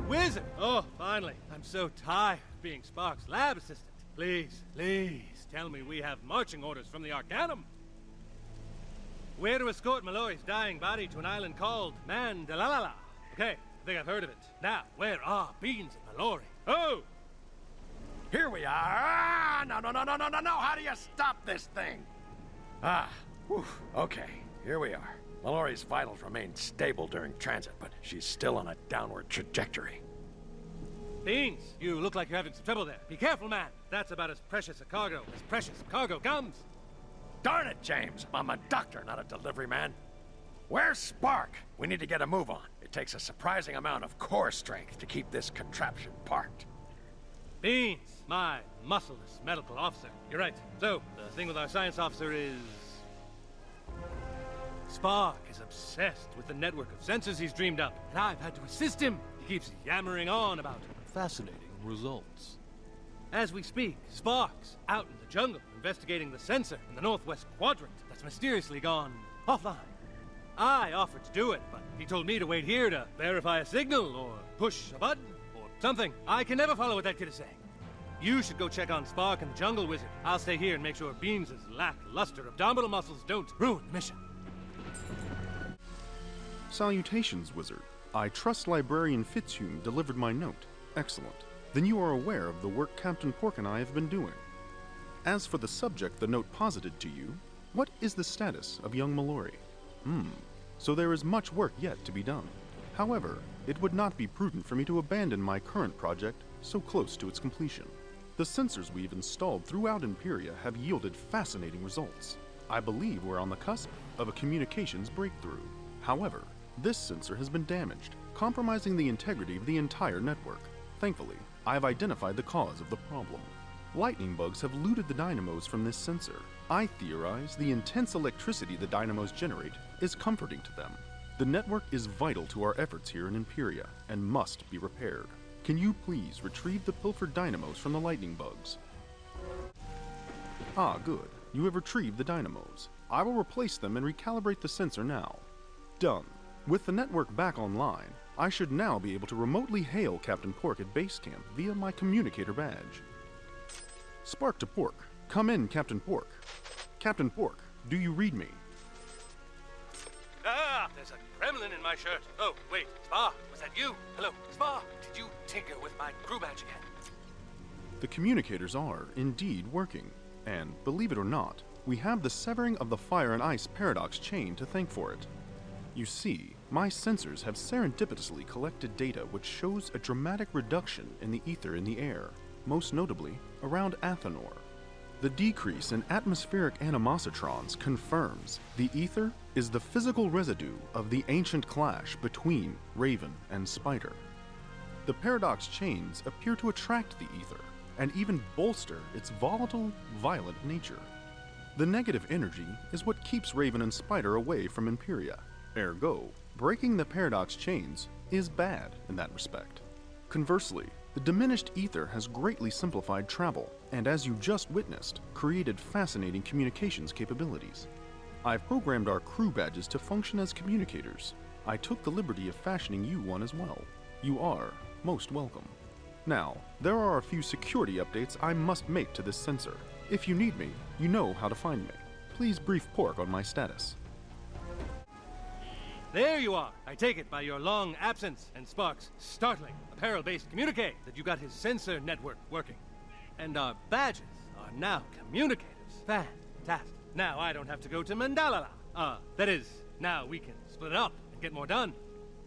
Wizard! Oh, finally. I'm so tired of being Spark's lab assistant. Please, please, tell me we have marching orders from the Arcanum. We're to escort Mallory's dying body to an island called Mandalla. Okay, I think I've heard of it. Now, where are Beans and Mallory? Oh! Here we are. No. How do you stop this thing? Whew. Okay, here we are. Mallory's vitals remain stable during transit, but she's still on a downward trajectory. Beans, you look like you're having some trouble there. Be careful, man. That's about as precious a cargo as precious cargo comes. Darn it, James. I'm a doctor, not a delivery man. Where's Spark? We need to get a move on. It takes a surprising amount of core strength to keep this contraption parked. Beans, my muscleless medical officer. You're right. So, the thing with our science officer is... Spark is obsessed with the network of sensors he's dreamed up, and I've had to assist him. He keeps yammering on about fascinating results. As we speak, Spark's out in the jungle investigating the sensor in the northwest quadrant that's mysteriously gone offline. I offered to do it, but he told me to wait here to verify a signal or push a button or something. I can never follow what that kid is saying. You should go check on Spark and the Jungle Wizard. I'll stay here and make sure Beans' lackluster abdominal muscles don't ruin the mission. Salutations, Wizard. I trust Librarian Fitzhume delivered my note. Excellent. Then you are aware of the work Captain Pork and I have been doing. As for the subject the note posited to you, what is the status of young Mallory? So there is much work yet to be done. However, it would not be prudent for me to abandon my current project so close to its completion. The sensors we've installed throughout Empyrea have yielded fascinating results. I believe we're on the cusp of a communications breakthrough. However, this sensor has been damaged, compromising the integrity of the entire network. Thankfully, I have identified the cause of the problem. Lightning bugs have looted the dynamos from this sensor. I theorize the intense electricity the dynamos generate is comforting to them. The network is vital to our efforts here in Empyrea and must be repaired. Can you please retrieve the pilfered dynamos from the lightning bugs? Ah, good. You have retrieved the dynamos. I will replace them and recalibrate the sensor now. Done. With the network back online, I should now be able to remotely hail Captain Pork at base camp via my communicator badge. Spark to Pork. Come in, Captain Pork. Captain Pork, do you read me? Ah, there's a gremlin in my shirt. Oh, wait, Spark, was that you? Hello, Spark, did you tinker with my crew badge again? The communicators are indeed working, and believe it or not, we have the severing of the fire and ice paradox chain to thank for it. You see, my sensors have serendipitously collected data which shows a dramatic reduction in the ether in the air, most notably around Athenor. The decrease in atmospheric animositrons confirms the ether is the physical residue of the ancient clash between Raven and Spider. The paradox chains appear to attract the ether and even bolster its volatile, violent nature. The negative energy is what keeps Raven and Spider away from Empyrea. Ergo, breaking the paradox chains is bad in that respect. Conversely, the diminished ether has greatly simplified travel, and as you just witnessed, created fascinating communications capabilities. I've programmed our crew badges to function as communicators. I took the liberty of fashioning you one as well. You are most welcome. Now, there are a few security updates I must make to this sensor. If you need me, you know how to find me. Please brief Pork on my status. There you are. I take it by your long absence and Spark's startling apparel-based communique that you got his sensor network working. And our badges are now communicators. Fantastic. Now I don't have to go to Mandalla. That is, now we can split it up and get more done.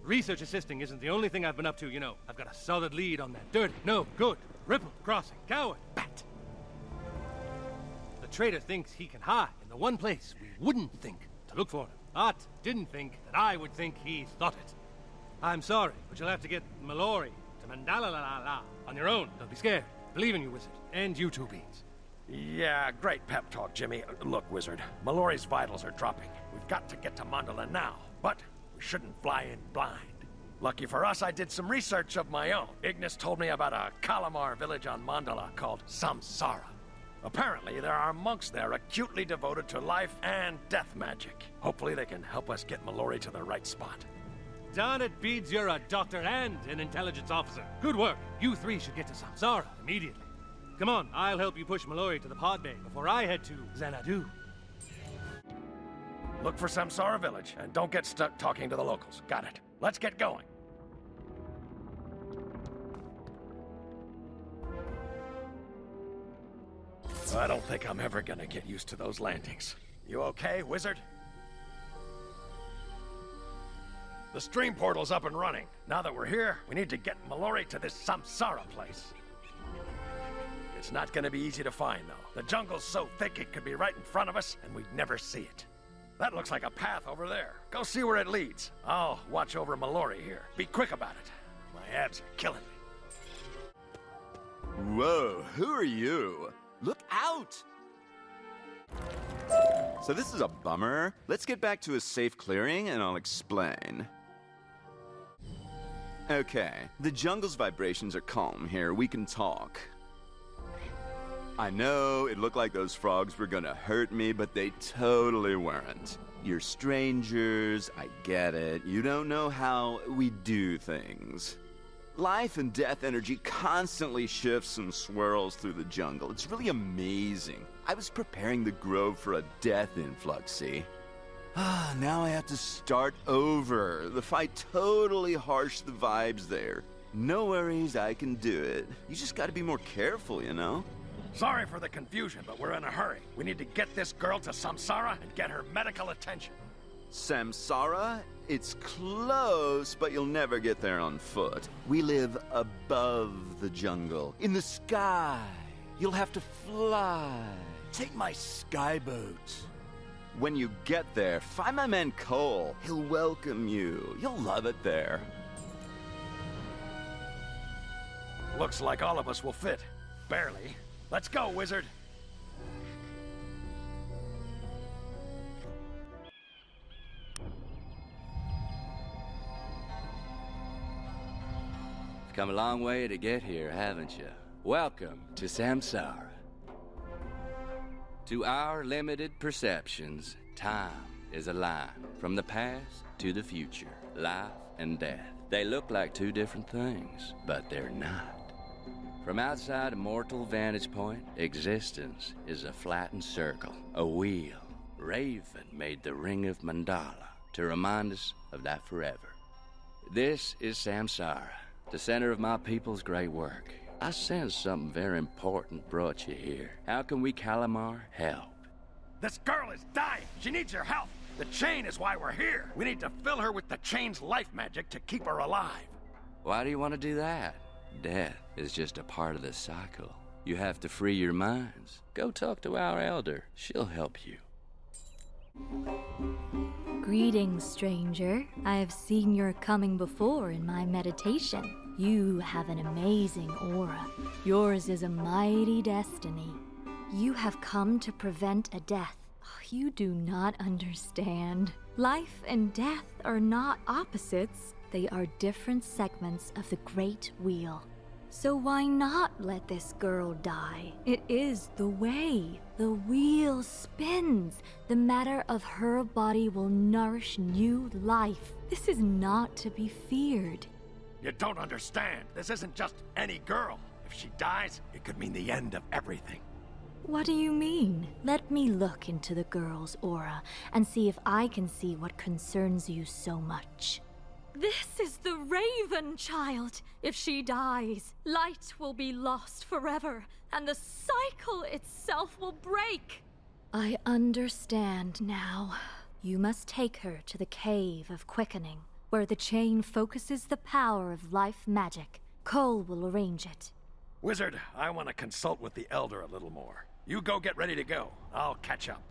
Research assisting isn't the only thing I've been up to, you know. I've got a solid lead on that dirty, no good, ripple crossing coward bat. The traitor thinks he can hide in the one place we wouldn't think to look for him. But didn't think that I would think he thought it. I'm sorry, but you'll have to get Mallory to Mandalla on your own. Don't be scared. Believe in you, Wizard. And you too, Beans. Yeah, great pep talk, Jimmy. Look, Wizard, Mallory's vitals are dropping. We've got to get to Mandalla now, but we shouldn't fly in blind. Lucky for us, I did some research of my own. Ignis told me about a Kalamar village on Mandalla called Samsara. Apparently, there are monks there acutely devoted to life and death magic. Hopefully they can help us get Mallory to the right spot. darn it beads you're a doctor and an intelligence officer. Good work. You three should get to Samsara immediately. Come on, I'll help you push Mallory to the pod bay before I head to Zanadu. Look for Samsara Village, and don't get stuck talking to the locals. Got it. Let's get going. I don't think I'm ever gonna get used to those landings. You okay, Wizard? The stream portal's up and running. Now that we're here, we need to get Mallory to this Samsara place. It's not gonna be easy to find, though. The jungle's so thick it could be right in front of us, and we'd never see it. That looks like a path over there. Go see where it leads. I'll watch over Mallory here. Be quick about it. My abs are killing me. Whoa, who are you? Look out! So this is a bummer. Let's get back to a safe clearing and I'll explain. Okay, the jungle's vibrations are calm here. We can talk. I know it looked like those frogs were gonna hurt me, but they totally weren't. You're strangers, I get it. You don't know how we do things. Life and death energy constantly shifts and swirls through the jungle. It's really amazing. I was preparing the grove for a death influx, see? Now I have to start over. The fight totally harshed the vibes there. No worries, I can do it. You just gotta be more careful, you know? Sorry for the confusion, but we're in a hurry. We need to get this girl to Samsara and get her medical attention. Samsara? It's close, but you'll never get there on foot. We live above the jungle, in the sky. You'll have to fly. Take my skyboat. When you get there, find my man Cole. He'll welcome you. You'll love it there. Looks like all of us will fit. Barely. Let's go, Wizard. You've come a long way to get here, haven't you? Welcome to Samsara. To our limited perceptions, time is a line from the past to the future. Life and death. They look like two different things, but they're not. From outside a mortal vantage point, existence is a flattened circle, a wheel. Raven made the ring of Mandalla to remind us of that forever. This is Samsara, the center of my people's great work. I sense something very important brought you here. How can we, Calamar, help? This girl is dying. She needs your help. The chain is why we're here. We need to fill her with the chain's life magic to keep her alive. Why do you want to do that? Death is just a part of the cycle. You have to free your minds. Go talk to our elder. She'll help you. Greetings, stranger. I have seen your coming before in my meditation. You have an amazing aura. Yours is a mighty destiny. You have come to prevent a death. You do not understand. Life and death are not opposites. They are different segments of the Great Wheel. So why not let this girl die? It is the way. The wheel spins. The matter of her body will nourish new life. This is not to be feared. You don't understand. This isn't just any girl. If she dies, it could mean the end of everything. What do you mean? Let me look into the girl's aura and see if I can see what concerns you so much. This is the Raven child. If she dies, light will be lost forever, and the cycle itself will break. I understand now. You must take her to the Cave of Quickening, where the chain focuses the power of life magic. Cole will arrange it. Wizard, I want to consult with the Elder a little more. You go get ready to go. I'll catch up.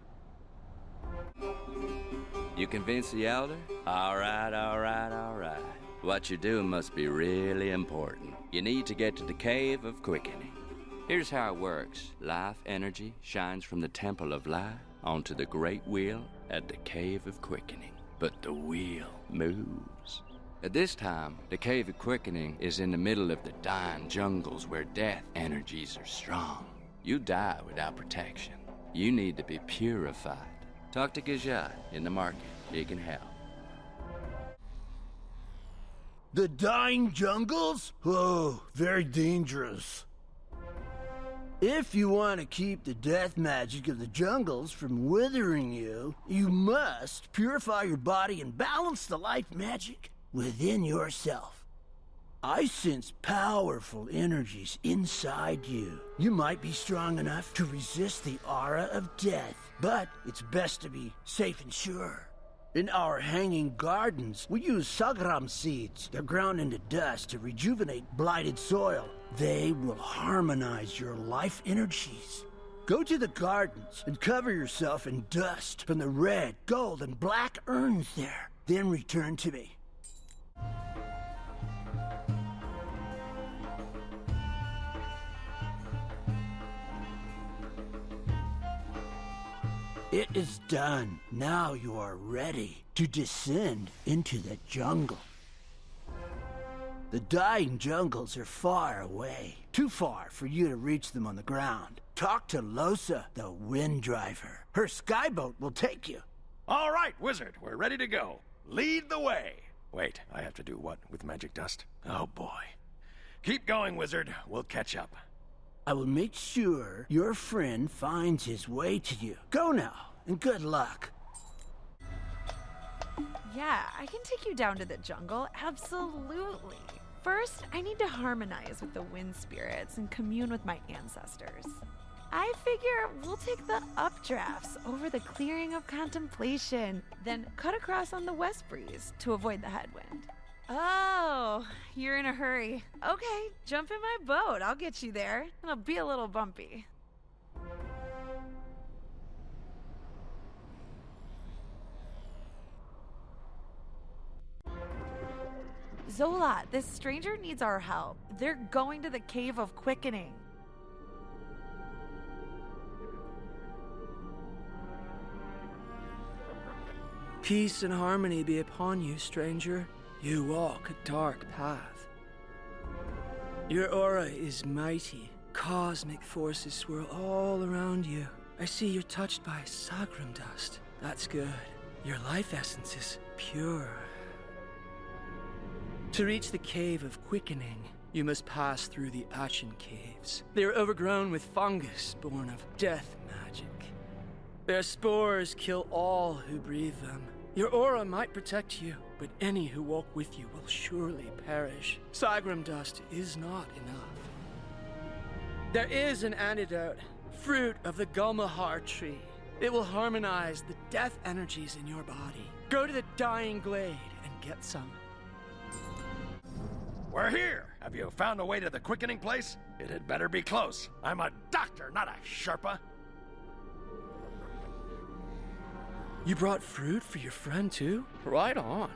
You convince the elder? All right. What you're doing must be really important. You need to get to the Cave of Quickening. Here's how it works. Life energy shines from the Temple of Life onto the Great Wheel at the Cave of Quickening. But the wheel moves. At this time, the Cave of Quickening is in the middle of the dying jungles where death energies are strong. You die without protection. You need to be purified. Talk to Gajat in the market. He can help. The dying jungles? Oh, very dangerous. If you want to keep the death magic of the jungles from withering you, you must purify your body and balance the life magic within yourself. I sense powerful energies inside you. You might be strong enough to resist the aura of death, but it's best to be safe and sure. In our hanging gardens, we use sagram seeds. They're ground into dust to rejuvenate blighted soil. They will harmonize your life energies. Go to the gardens and cover yourself in dust from the red, gold, and black urns there. Then return to me. It is done. Now you are ready to descend into the jungle. The dying jungles are far away. Too far for you to reach them on the ground. Talk to Losa, the wind driver. Her skyboat will take you. All right, Wizard, we're ready to go. Lead the way. Wait, I have to do what with magic dust? Oh boy. Keep going, Wizard. We'll catch up. I will make sure your friend finds his way to you. Go now, and good luck. Yeah, I can take you down to the jungle, absolutely. First, I need to harmonize with the wind spirits and commune with my ancestors. I figure we'll take the updrafts over the clearing of contemplation, then cut across on the west breeze to avoid the headwind. Oh, you're in a hurry. Okay, jump in my boat. I'll get you there. It'll be a little bumpy. Zola, this stranger needs our help. They're going to the Cave of Quickening. Peace and harmony be upon you, stranger. You walk a dark path. Your aura is mighty. Cosmic forces swirl all around you. I see you're touched by sagram dust. That's good. Your life essence is pure. To reach the Cave of Quickening, you must pass through the Ashen Caves. They are overgrown with fungus born of death magic. Their spores kill all who breathe them. Your aura might protect you, but any who walk with you will surely perish. Sagram dust is not enough. There is an antidote, fruit of the Gulmahar tree. It will harmonize the death energies in your body. Go to the Dying Glade and get some. We're here! Have you found a way to the quickening place? It had better be close. I'm a doctor, not a Sherpa. You brought fruit for your friend too? Right on.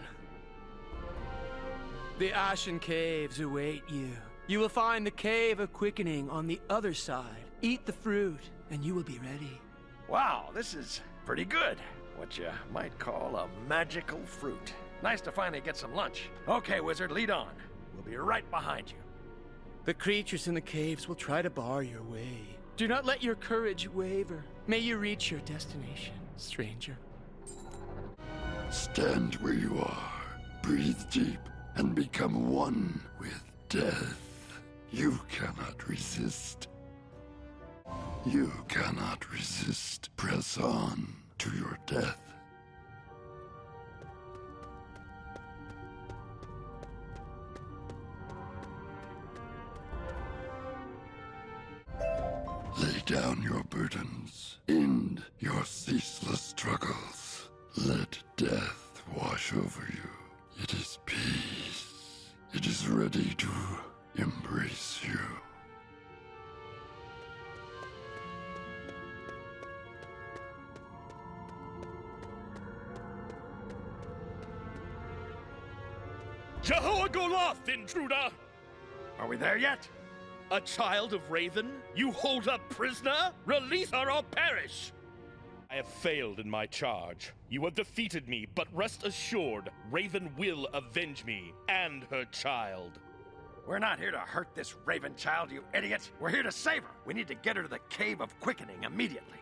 The Ashen Caves await you. You will find the Cave of Quickening on the other side. Eat the fruit, and you will be ready. Wow, this is pretty good. What you might call a magical fruit. Nice to finally get some lunch. Okay, Wizard, lead on. We'll be right behind you. The creatures in the caves will try to bar your way. Do not let your courage waver. May you reach your destination, stranger. Stand where you are, breathe deep, and become one with death. You cannot resist. You cannot resist. Press on to your death. Lay down your burdens. End your ceaseless struggles. Let death wash over you. It is peace. It is ready to embrace you. Jehovah Goloth, intruder! Are we there yet? A child of Raven? You hold her prisoner? Release her or perish! I have failed in my charge. You have defeated me, but rest assured, Raven will avenge me and her child. We're not here to hurt this Raven child, you idiot. We're here to save her. We need to get her to the Cave of Quickening immediately.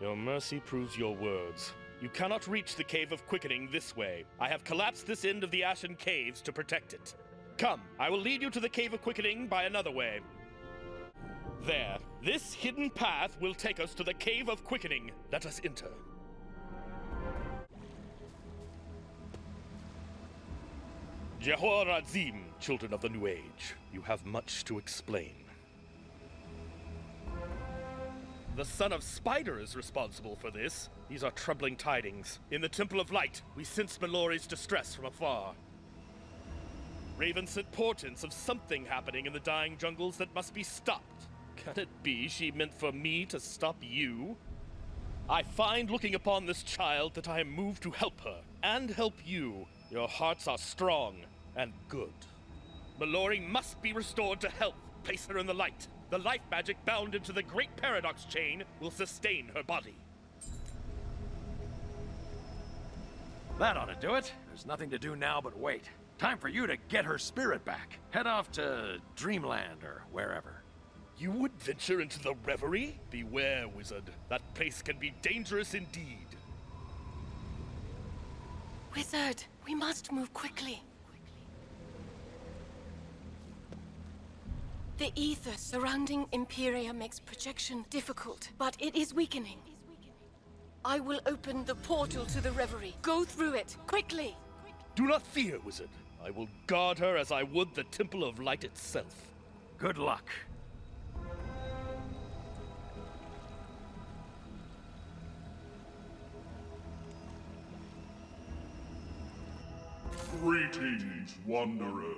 Your mercy proves your words. You cannot reach the Cave of Quickening this way. I have collapsed this end of the Ashen Caves to protect it. Come, I will lead you to the Cave of Quickening by another way. There. This hidden path will take us to the Cave of Quickening. Let us enter. Jehorazim, children of the New Age, you have much to explain. The son of Spider is responsible for this. These are troubling tidings. In the Temple of Light, we sense Mallory's distress from afar. Raven sent portents of something happening in the dying jungles that must be stopped. Can it be she meant for me to stop you? I find looking upon this child that I am moved to help her, and help you. Your hearts are strong and good. Mallory must be restored to health. Place her in the light. The life magic bound into the Great Paradox chain will sustain her body. That ought to do it. There's nothing to do now but wait. Time for you to get her spirit back. Head off to Dreamland or wherever. You would venture into the Reverie? Beware, wizard. That place can be dangerous indeed. Wizard, we must move quickly. The ether surrounding Empyrea makes projection difficult, but it is weakening. I will open the portal to the Reverie. Go through it, quickly! Do not fear, wizard. I will guard her as I would the Temple of Light itself. Good luck. Greetings, Wanderer.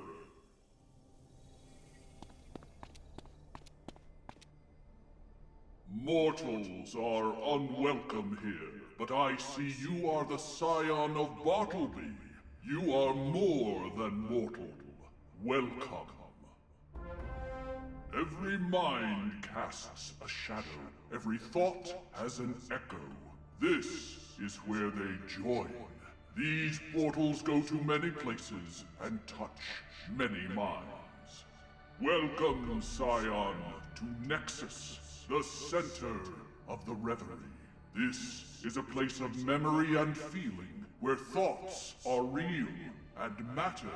Mortals are unwelcome here, but I see you are the scion of Bartleby. You are more than mortal. Welcome. Every mind casts a shadow. Every thought has an echo. This is where they join. These portals go to many places and touch many minds. Welcome, Scion, to Nexus, the center of the Reverie. This is a place of memory and feeling, where thoughts are real and matter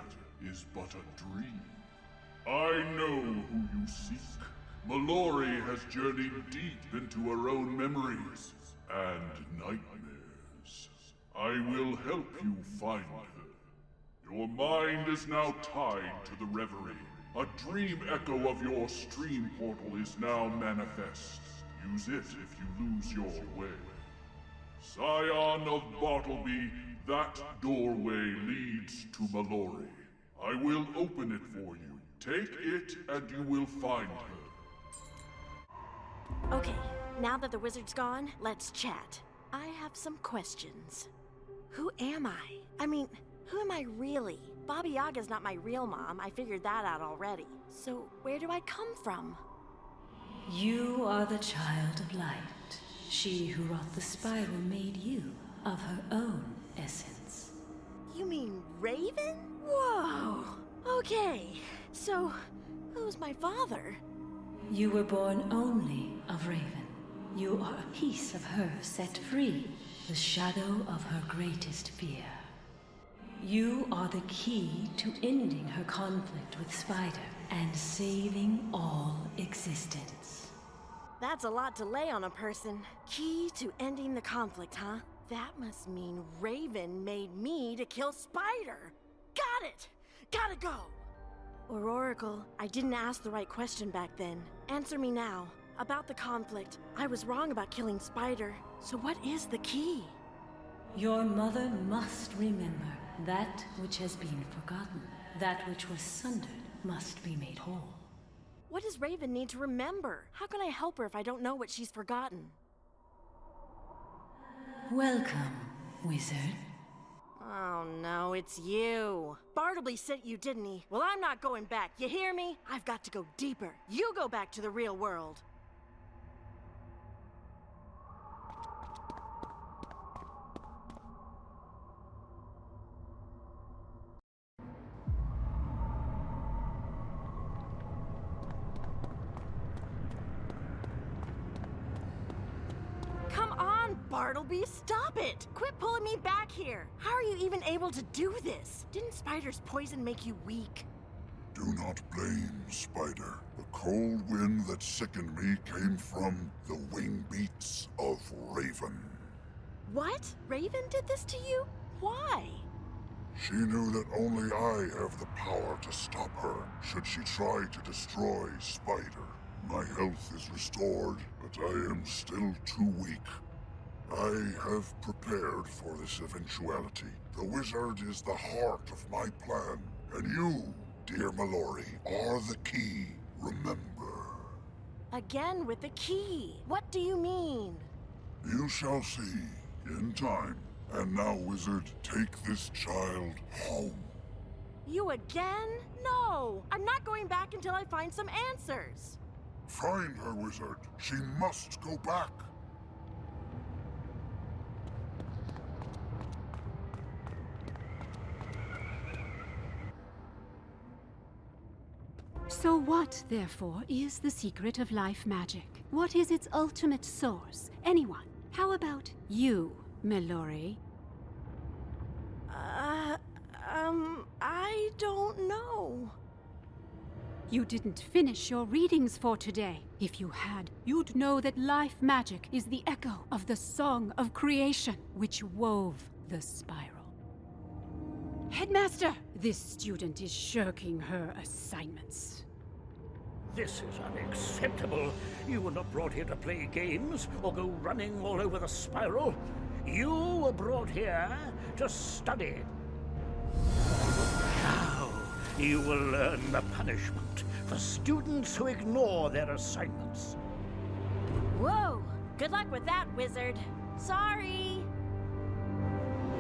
is but a dream. I know who you seek. Mallory has journeyed deep into her own memories and nightmares. I will help you find her. Your mind is now tied to the Reverie. A dream echo of your stream portal is now manifest. Use it if you lose your way. Scion of Bartleby, that doorway leads to Mallory. I will open it for you. Take it and you will find her. Okay, now that the wizard's gone, let's chat. I have some questions. Who am I? I mean, who am I really? Baba Yaga's not my real mom. I figured that out already. So where do I come from? You are the child of light. She who wrought the spiral made you of her own essence. You mean Raven? Whoa! Okay, so who's my father? You were born only of Raven. You are a piece of her set free, the shadow of her greatest fear. You are the key to ending her conflict with Spider and saving all existence. That's a lot to lay on a person. Key to ending the conflict, huh? That must mean Raven made me to kill Spider. Got it! Gotta go! Or Oracle, I didn't ask the right question back then. Answer me now. About the conflict, I was wrong about killing Spider. So what is the key? Your mother must remember that which has been forgotten. That which was sundered must be made whole. What does Raven need to remember? How can I help her if I don't know what she's forgotten? Welcome, wizard. Oh no, it's you. Bartleby sent you, didn't he? Well, I'm not going back, you hear me? I've got to go deeper. You go back to the real world. Bartleby, stop it! Quit pulling me back here! How are you even able to do this? Didn't Spider's poison make you weak? Do not blame Spider. The cold wind that sickened me came from the wing beats of Raven. What? Raven did this to you? Why? She knew that only I have the power to stop her, should she try to destroy Spider. My health is restored, but I am still too weak. I have prepared for this eventuality. The wizard is the heart of my plan, and you, dear Mallory, are the key, remember. Again with the key. What do you mean? You shall see, in time. And now, wizard, take this child home. You again? No! I'm not going back until I find some answers. Find her, wizard. She must go back. So what, therefore, is the secret of life magic? What is its ultimate source? Anyone? How about you, Mallory? I don't know. You didn't finish your readings for today. If you had, you'd know that life magic is the echo of the song of creation, which wove the spiral. Headmaster, this student is shirking her assignments. This is unacceptable. You were not brought here to play games or go running all over the spiral. You were brought here to study. Now, you will learn the punishment for students who ignore their assignments. Whoa! Good luck with that, wizard. Sorry!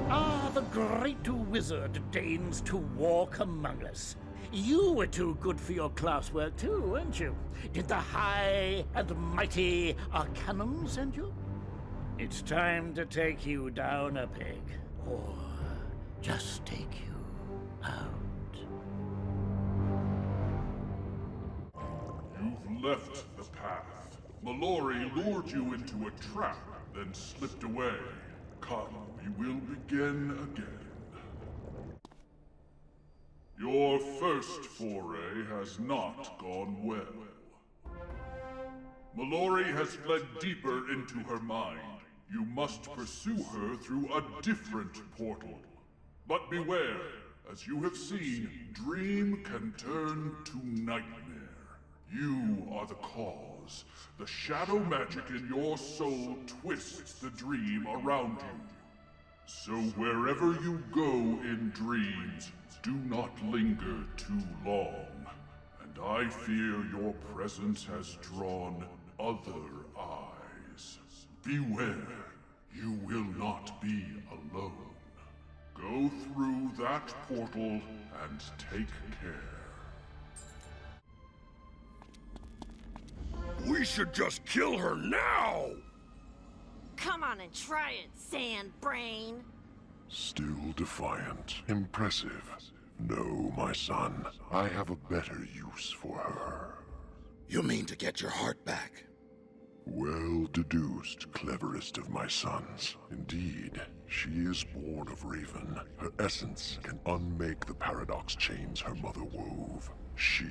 Ah, the great wizard deigns to walk among us. You were too good for your classwork too, weren't you? Did the high and mighty Arcanum send you? It's time to take you down a peg, or just take you out. You've left the path. Mallory lured you into a trap, then slipped away. Come, we will begin again. Your first foray has not gone well. Mallory has fled deeper into her mind. You must pursue her through a different portal. But beware, as you have seen, dream can turn to nightmare. You are the cause. The shadow magic in your soul twists the dream around you. So wherever you go in dreams, do not linger too long. And I fear your presence has drawn other eyes. Beware, you will not be alone. Go through that portal and take care. We should just kill her now! Come on and try it, sand brain. Still defiant. Impressive. No, my son. I have a better use for her. You mean to get your heart back? Well deduced, cleverest of my sons. Indeed, she is born of Raven. Her essence can unmake the paradox chains her mother wove. She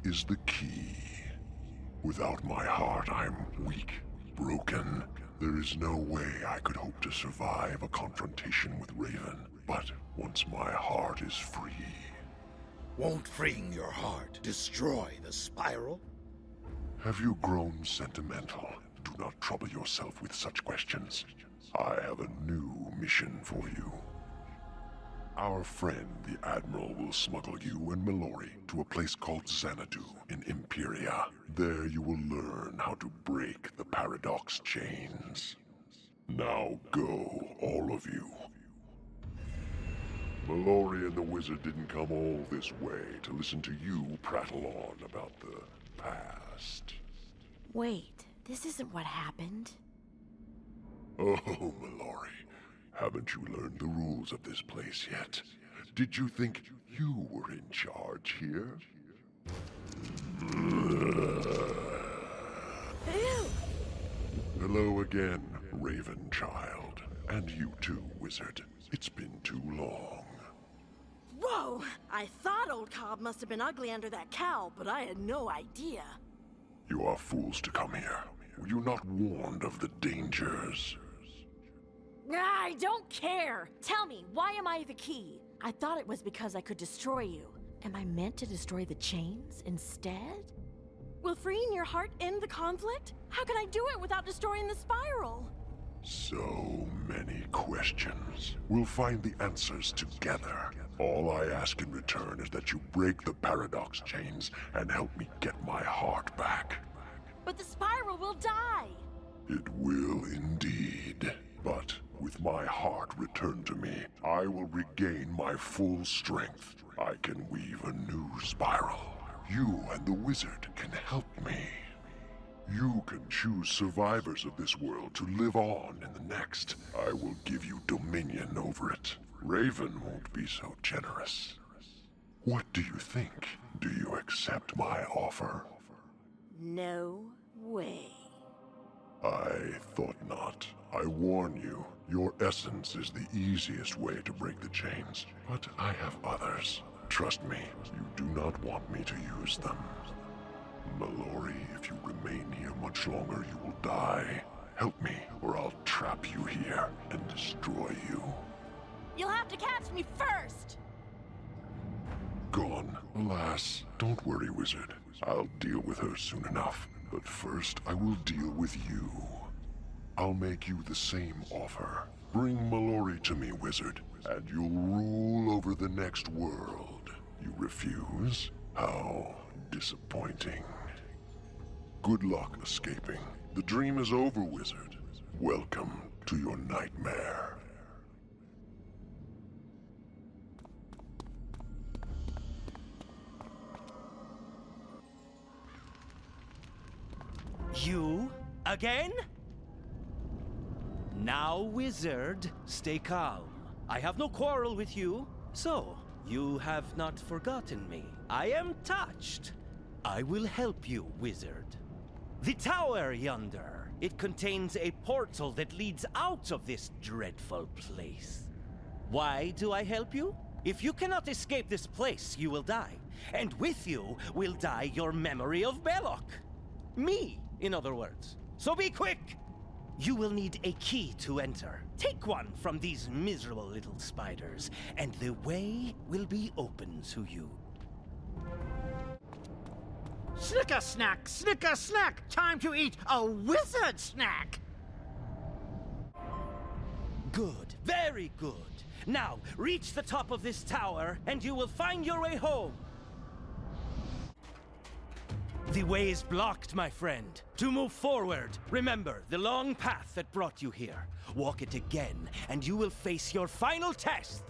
is the key. Without my heart, I'm weak, broken. There is no way I could hope to survive a confrontation with Raven. But once my heart is free... Won't freeing your heart destroy the spiral? Have you grown sentimental? Do not trouble yourself with such questions. I have a new mission for you. Our friend, the Admiral, will smuggle you and Mallory to a place called Zanadu in Empyrea. There you will learn how to break the paradox chains. Now go, all of you. Mallory and the wizard didn't come all this way to listen to you prattle on about the past. Wait, this isn't what happened. Oh, Mallory. Haven't you learned the rules of this place yet? Did you think you were in charge here? Ew. Hello again, Raven child. And you too, wizard. It's been too long. Whoa! Whoa! I thought old Cobb must have been ugly under that cowl, but I had no idea. You are fools to come here. Were you not warned of the dangers? I don't care! Tell me, why am I the key? I thought it was because I could destroy you. Am I meant to destroy the chains instead? Will freeing your heart end the conflict? How can I do it without destroying the spiral? So many questions. We'll find the answers together. All I ask in return is that you break the paradox chains and help me get my heart back. But the spiral will die! It will indeed. But with my heart returned to me, I will regain my full strength. I can weave a new spiral. You and the wizard can help me. You can choose survivors of this world to live on in the next. I will give you dominion over it. Raven won't be so generous. What do you think? Do you accept my offer? No way. I thought not. I warn you, your essence is the easiest way to break the chains. But I have others. Trust me, you do not want me to use them. Mallory, if you remain here much longer, you will die. Help me, or I'll trap you here and destroy you. You'll have to catch me first! Gone. Alas, don't worry, Wizard. I'll deal with her soon enough. But first, I will deal with you. I'll make you the same offer. Bring Mallory to me, Wizard, and you'll rule over the next world. You refuse? How disappointing. Good luck escaping. The dream is over, Wizard. Welcome to your nightmare. You? Again? Now, Wizard, stay calm. I have no quarrel with you. So, you have not forgotten me. I am touched. I will help you, Wizard. The tower yonder. It contains a portal that leads out of this dreadful place. Why do I help you? If you cannot escape this place, you will die. And with you will die your memory of Belloc. Me, in other words. So be quick! You will need a key to enter. Take one from these miserable little spiders, and the way will be open to you. Snicker snack, snicker snack! Time to eat a wizard snack! Good, very good. Now, reach the top of this tower, and you will find your way home. The way is blocked, my friend. To move forward, remember the long path that brought you here. Walk it again, and you will face your final test.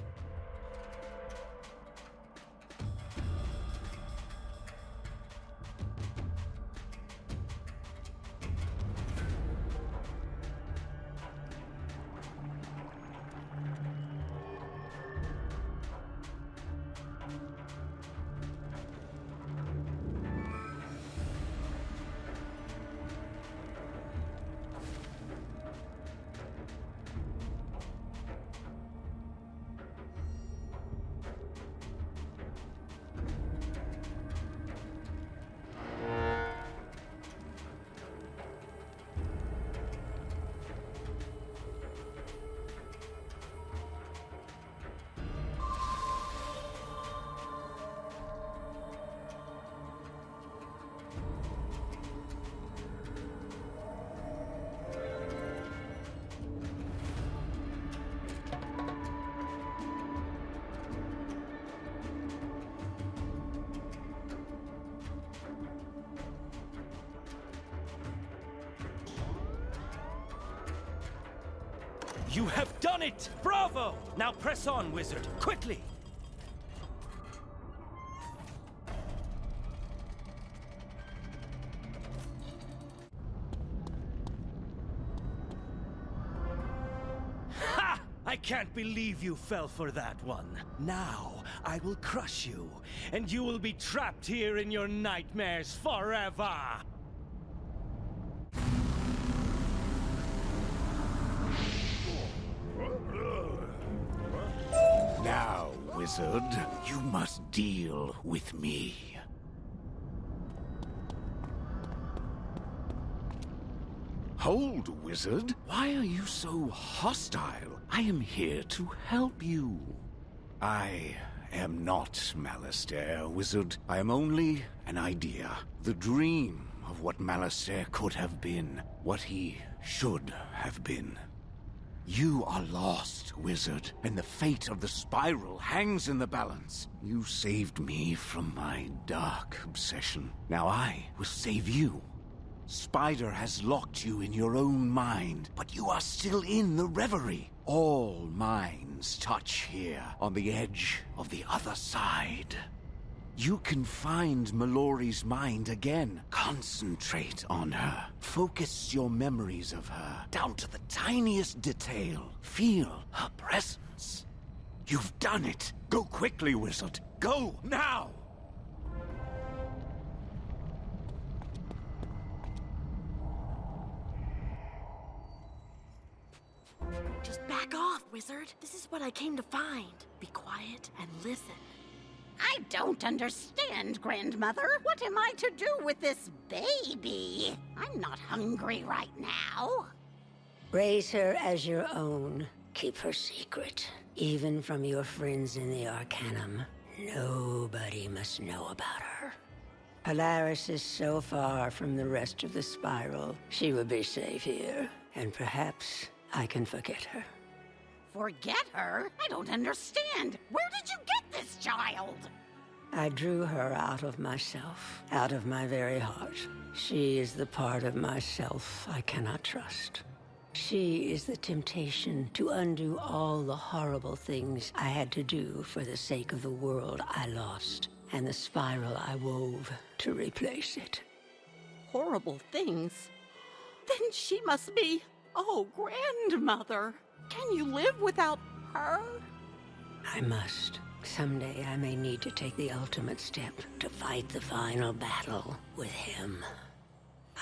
You have done it! Bravo! Now press on, Wizard, quickly! Ha! I can't believe you fell for that one. Now, I will crush you, and you will be trapped here in your nightmares forever! Now, wizard. You must deal with me. Hold, wizard. Why are you so hostile? I am here to help you. I am not Malastair, wizard. I am only an idea. The dream of what Malastair could have been. What he should have been. You are lost, wizard, and the fate of the spiral hangs in the balance. You saved me from my dark obsession. Now I will save you. Spider has locked you in your own mind, but you are still in the Reverie. All minds touch here, on the edge of the other side. You can find Mallory's mind again. Concentrate on her. Focus your memories of her, down to the tiniest detail. Feel her presence. You've done it. Go quickly, wizard. Go, now! Just back off, wizard. This is what I came to find. Be quiet and listen. I don't understand, Grandmother. What am I to do with this baby? I'm not hungry right now. Raise her as your own. Keep her secret. Even from your friends in the Arcanum. Nobody must know about her. Polaris is so far from the rest of the spiral. She will be safe here. And perhaps I can forget her. Forget her? I don't understand. Where did you get this child? I drew her out of myself, out of my very heart. She is the part of myself I cannot trust. She is the temptation to undo all the horrible things I had to do for the sake of the world I lost, and the spiral I wove to replace it. Horrible things? Then she must be... Oh, Grandmother! Can you live without her? I must. Someday I may need to take the ultimate step to fight the final battle with him.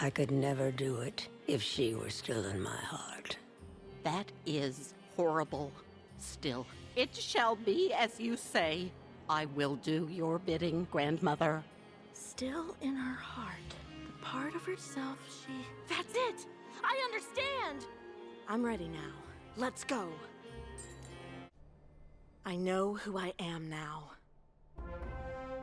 I could never do it if she were still in my heart. That is horrible. Still, it shall be as you say. I will do your bidding, Grandmother. Still in her heart, the part of herself she... That's it! I understand! I'm ready now. Let's go. I know who I am now.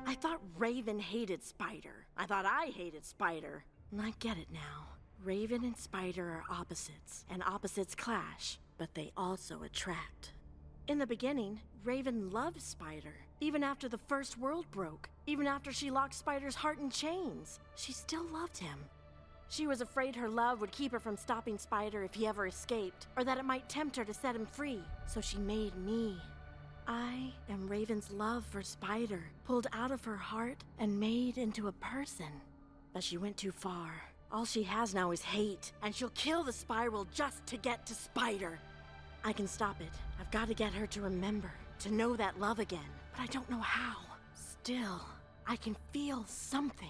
I thought Raven hated Spider. I thought I hated Spider. And I get it now. Raven and Spider are opposites, and opposites clash, but they also attract. In the beginning, Raven loved Spider. Even after the first world broke, even after she locked Spider's heart in chains, she still loved him. She was afraid her love would keep her from stopping Spider if he ever escaped, or that it might tempt her to set him free, so she made me. I am Raven's love for Spider, pulled out of her heart and made into a person. But she went too far. All she has now is hate, and she'll kill the spiral just to get to Spider. I can stop it. I've got to get her to remember, to know that love again, but I don't know how. Still, I can feel something.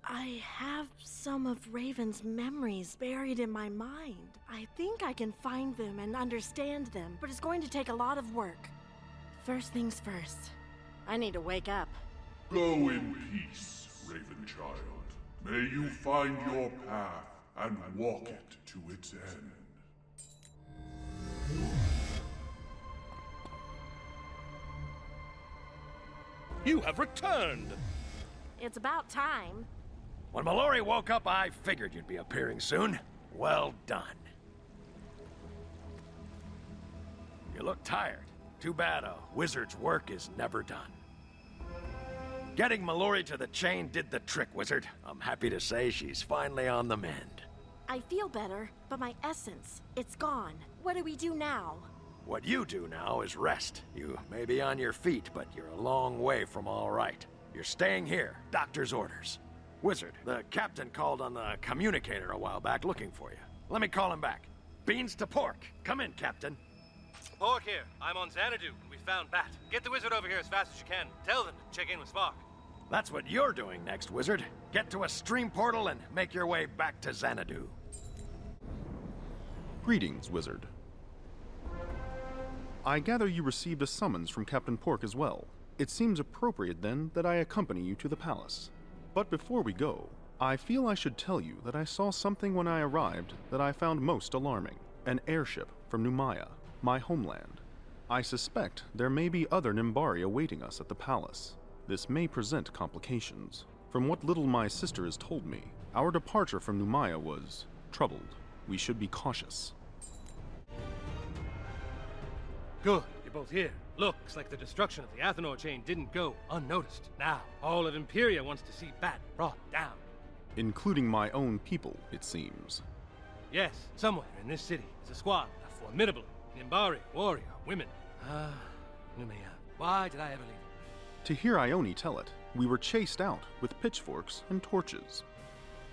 I have some of Raven's memories buried in my mind. I think I can find them and understand them, but it's going to take a lot of work. First things first, I need to wake up. Go in peace, Raven child. May you find your path and walk it to its end. You have returned! It's about time. When Mallory woke up, I figured you'd be appearing soon. Well done. You look tired. Too bad a wizard's work is never done. Getting Mallory to the chain did the trick, wizard. I'm happy to say she's finally on the mend. I feel better, but my essence, it's gone. What do we do now? What you do now is rest. You may be on your feet, but you're a long way from all right. You're staying here, doctor's orders. Wizard, the captain called on the communicator a while back looking for you. Let me call him back. Beans to pork. Come in, Captain. Pork here. I'm on Zanadu. We found Bat. Get the wizard over here as fast as you can. Tell them to check in with Spock. That's what you're doing next, wizard. Get to a stream portal and make your way back to Zanadu. Greetings, wizard. I gather you received a summons from Captain Pork as well. It seems appropriate, then, that I accompany you to the palace. But before we go, I feel I should tell you that I saw something when I arrived that I found most alarming. An airship from Numaya, my homeland. I suspect there may be other Nimbari awaiting us at the palace. This may present complications. From what little my sister has told me, our departure from Numaya was troubled. We should be cautious. Good, you're both here. Looks like the destruction of the Athenor chain didn't go unnoticed. Now, all of Empyrea wants to see Bat brought down. Including my own people, it seems. Yes, somewhere in this city is a squad of formidable Nimbari warrior women. Numaya. Why did I ever leave? To hear Ione tell it, we were chased out with pitchforks and torches.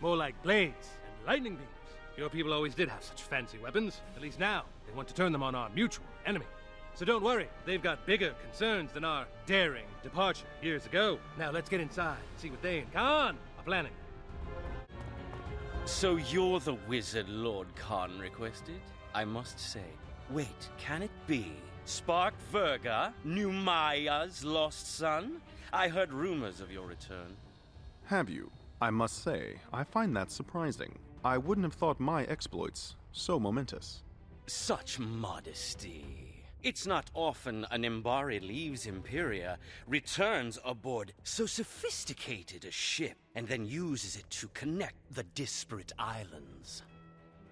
More like blades and lightning beams. Your people always did have such fancy weapons. At least now, they want to turn them on our mutual enemy. So don't worry, they've got bigger concerns than our daring departure years ago. Now let's get inside and see what they and Khan are planning. So you're the wizard Lord Khan requested? I must say, wait, can it be? Spark Verga, Numaya's lost son? I heard rumors of your return. Have you? I must say, I find that surprising. I wouldn't have thought my exploits so momentous. Such modesty. It's not often an Nimbari leaves Empyrea, returns aboard so sophisticated a ship, and then uses it to connect the disparate islands.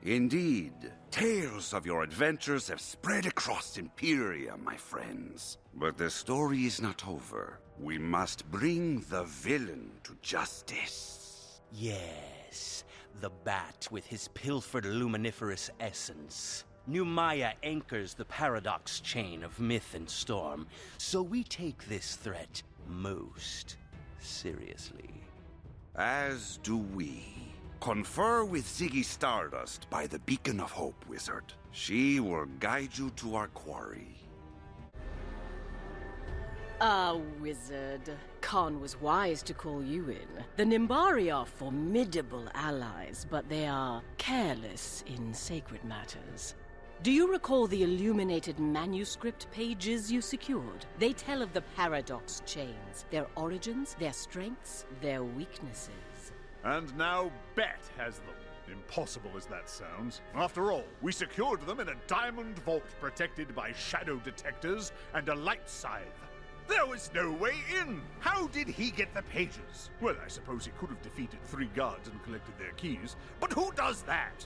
Indeed, tales of your adventures have spread across Empyrea, my friends. But the story is not over. We must bring the villain to justice. Yes, the bat with his pilfered luminiferous essence. Numaya anchors the paradox chain of myth and storm, so we take this threat most seriously. As do we. Confer with Ziggy Stardust by the Beacon of Hope, Wizard. She will guide you to our quarry. Wizard. Khan was wise to call you in. The Nimbari are formidable allies, but they are careless in sacred matters. Do you recall the illuminated manuscript pages you secured? They tell of the paradox chains, their origins, their strengths, their weaknesses. And now Bet has them. Impossible as that sounds. After all, we secured them in a diamond vault protected by shadow detectors and a light scythe. There was no way in! How did he get the pages? Well, I suppose he could have defeated 3 guards and collected their keys, but who does that?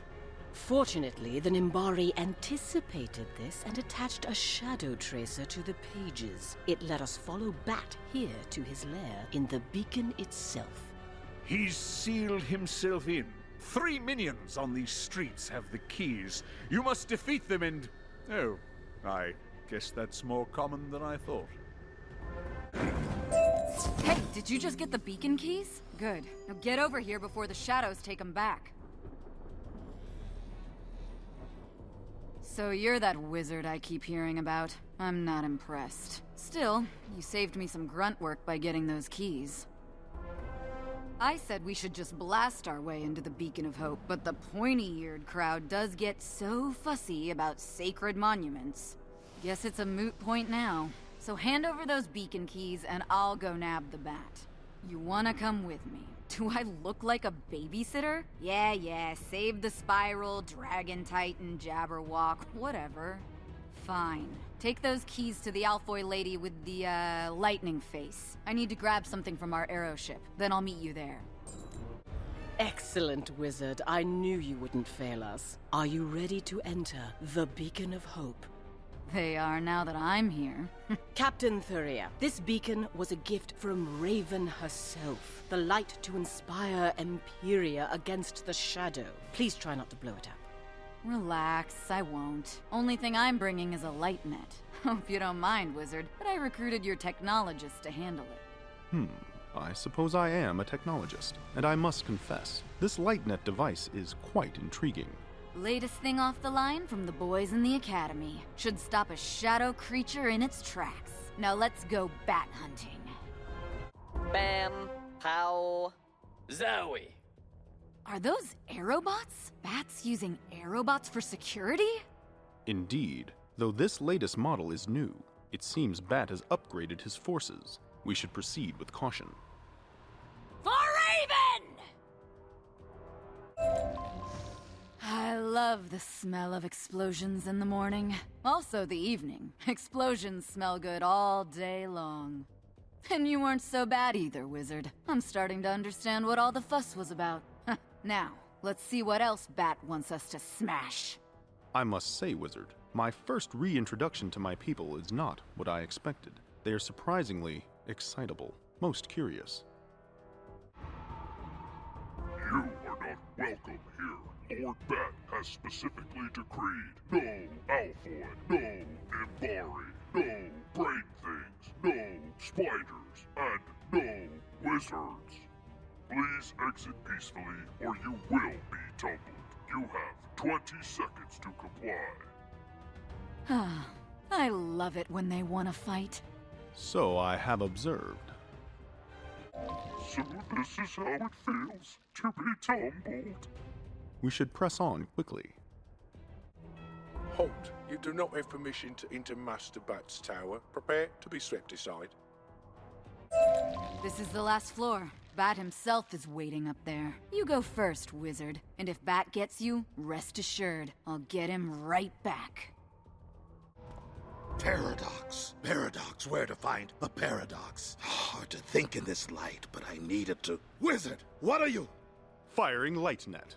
Fortunately, the Nimbari anticipated this and attached a shadow tracer to the pages. It let us follow Bat here to his lair in the beacon itself. He's sealed himself in. 3 minions on these streets have the keys. You must defeat them and... Oh, I guess that's more common than I thought. Hey, did you just get the beacon keys? Good. Now get over here before the shadows take them back. So you're that wizard I keep hearing about. I'm not impressed. Still, you saved me some grunt work by getting those keys. I said we should just blast our way into the Beacon of Hope, but the pointy-eared crowd does get so fussy about sacred monuments. Guess it's a moot point now. So hand over those beacon keys and I'll go nab the bat. You wanna come with me? Do I look like a babysitter? Yeah, save the Spiral, Dragon Titan, Jabberwock, whatever. Fine. Take those keys to the Alfoy lady with the, lightning face. I need to grab something from our Aero ship. Then I'll meet you there. Excellent, Wizard. I knew you wouldn't fail us. Are you ready to enter the Beacon of Hope? They are now that I'm here. Captain Empyrea, this beacon was a gift from Raven herself. The light to inspire Empyrea against the shadow. Please try not to blow it up. Relax, I won't. Only thing I'm bringing is a light net. Hope you don't mind, Wizard, but I recruited your technologist to handle it. I suppose I am a technologist, and I must confess, this lightnet device is quite intriguing. Latest thing off the line from the boys in the academy. Should stop a shadow creature in its tracks. Now let's go bat hunting. Bam, pow, Zowie. Are those aerobots? Bats using aerobots for security? Indeed. Though this latest model is new, it seems Bat has upgraded his forces. We should proceed with caution. For Raven! I love the smell of explosions in the morning. Also the evening. Explosions smell good all day long. And you weren't so bad either, Wizard. I'm starting to understand what all the fuss was about. Now, let's see what else Bat wants us to smash. I must say, Wizard, my first reintroduction to my people is not what I expected. They are surprisingly excitable, most curious. You are not welcome here. Lord Bat has specifically decreed no Alphoi, no Nimbari, no brain things, no spiders, and no wizards. Please exit peacefully or you will be tumbled. You have 20 seconds to comply. I love it when they want to fight. So I have observed. So this is how it feels to be tumbled. We should press on quickly. Halt! You do not have permission to enter Master Bat's tower. Prepare to be swept aside. This is the last floor. Bat himself is waiting up there. You go first, Wizard. And if Bat gets you, rest assured, I'll get him right back. Paradox. Paradox. Where to find a paradox? Hard to think in this light, but I needed to. Wizard, what are you? Firing light net.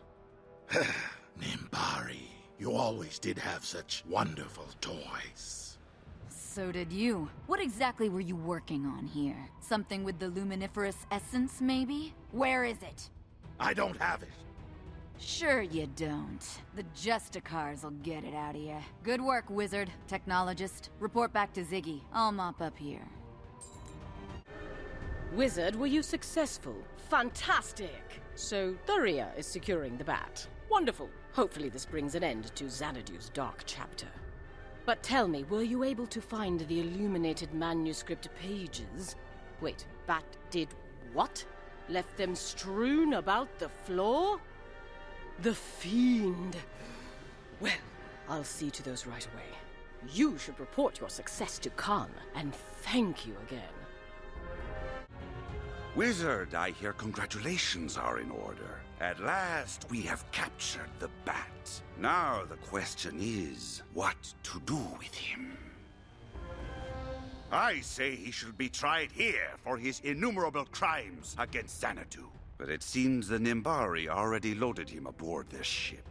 Nimbari. You always did have such wonderful toys. So did you. What exactly were you working on here? Something with the luminiferous essence, maybe? Where is it? I don't have it. Sure you don't. The Justicars will get it out of you. Good work, Wizard. Technologist. Report back to Ziggy. I'll mop up here. Wizard, were you successful? Fantastic! So Thuria is securing the bat. Wonderful. Hopefully this brings an end to Xanadu's dark chapter. But tell me, were you able to find the illuminated manuscript pages? Wait, Bat did what? Left them strewn about the floor? The fiend! Well, I'll see to those right away. You should report your success to Khan, and thank you again. Wizard, I hear congratulations are in order. At last, we have captured the bat. Now the question is, what to do with him? I say he should be tried here for his innumerable crimes against Zanadu. But it seems the Nimbari already loaded him aboard their ship.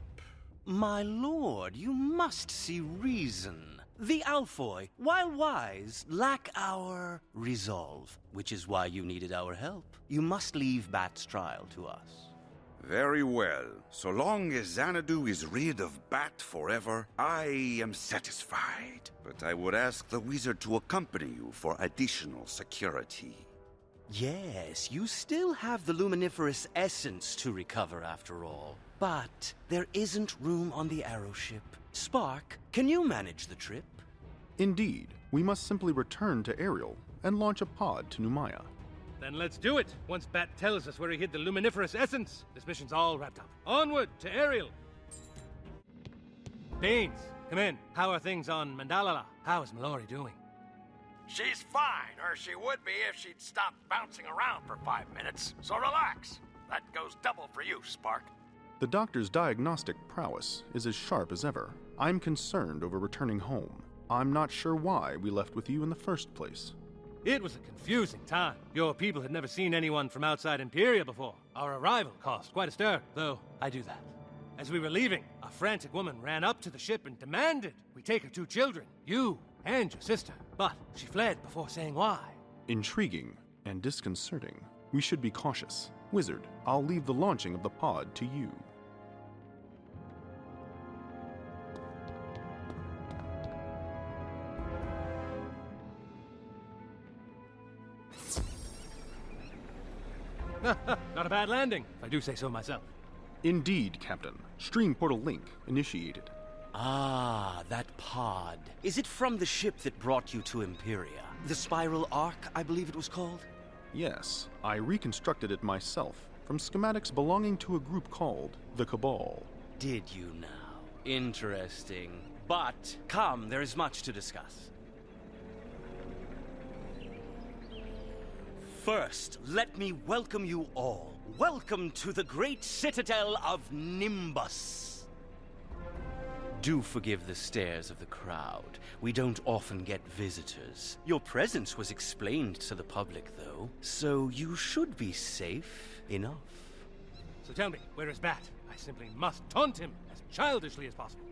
My lord, you must see reason. The Alphoi, while wise, lack our resolve, which is why you needed our help. You must leave Bat's trial to us. Very well. So long as Zanadu is rid of Bat forever, I am satisfied. But I would ask the wizard to accompany you for additional security. Yes, you still have the luminiferous essence to recover after all. But there isn't room on the Aero ship. Spark, can you manage the trip? Indeed. We must simply return to Ariel and launch a pod to Numaya. Then let's do it. Once Bat tells us where he hid the luminiferous essence, this mission's all wrapped up. Onward to Ariel. Baines, come in. How are things on Mandalla? How is Mallory doing? She's fine, or she would be if she'd stopped bouncing around for 5 minutes. So relax. That goes double for you, Spark. The doctor's diagnostic prowess is as sharp as ever. I'm concerned over returning home. I'm not sure why we left with you in the first place. It was a confusing time. Your people had never seen anyone from outside Empyrea before. Our arrival caused quite a stir, though I do that. As we were leaving, a frantic woman ran up to the ship and demanded we take her 2 children, you and your sister. But she fled before saying why. Intriguing and disconcerting. We should be cautious. Wizard, I'll leave the launching of the pod to you. Not a bad landing, if I do say so myself. Indeed, Captain. Stream portal link initiated. Ah, that pod. Is it from the ship that brought you to Empyrea? The Spiral Ark, I believe it was called? Yes, I reconstructed it myself from schematics belonging to a group called the Cabal. Did you now? Interesting. But come, there is much to discuss. First, let me welcome you all. Welcome to the great citadel of Nimbus. Do forgive the stares of the crowd. We don't often get visitors. Your presence was explained to the public, though, so you should be safe enough. So tell me, where is Bat? I simply must taunt him as childishly as possible.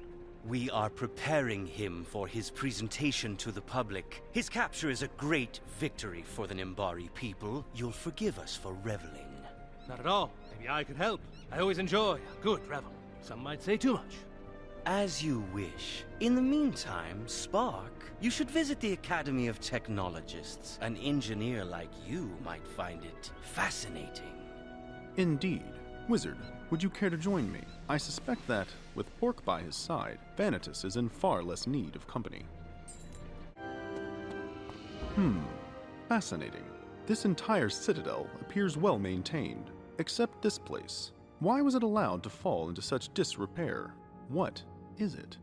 We are preparing him for his presentation to the public. His capture is a great victory for the Nimbari people. You'll forgive us for reveling. Not at all. Maybe I could help. I always enjoy a good revel. Some might say too much. As you wish. In the meantime, Spark, you should visit the Academy of Technologists. An engineer like you might find it fascinating. Indeed. Wizard, would you care to join me? I suspect that, with Pork by his side, Vanitas is in far less need of company. Fascinating. This entire citadel appears well maintained, except this place. Why was it allowed to fall into such disrepair? What is it?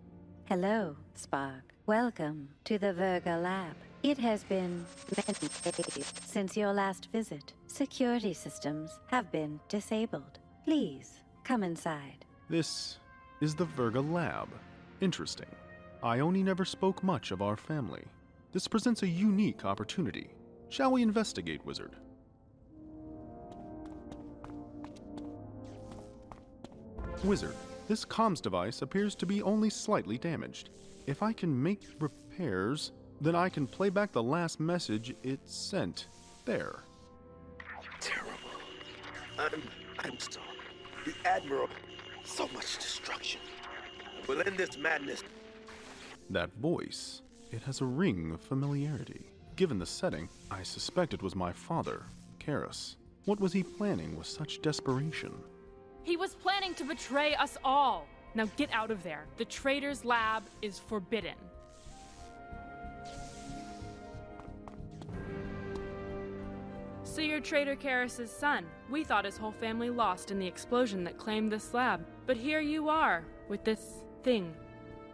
Hello, Spark. Welcome to the Virga Lab. It has been many days since your last visit. Security systems have been disabled. Please, come inside. This is the Virga Lab. Interesting. Ione never spoke much of our family. This presents a unique opportunity. Shall we investigate, Wizard? Wizard, this comms device appears to be only slightly damaged. If I can make repairs, then I can play back the last message it sent. There. Terrible. I'm sorry. The Admiral, so much destruction. We'll end this madness. That voice, it has a ring of familiarity. Given the setting, I suspect it was my father, Karis. What was he planning with such desperation? He was planning to betray us all. Now get out of there. The traitor's lab is forbidden. So you're Traitor Karis' son. We thought his whole family lost in the explosion that claimed this lab. But here you are, with this thing.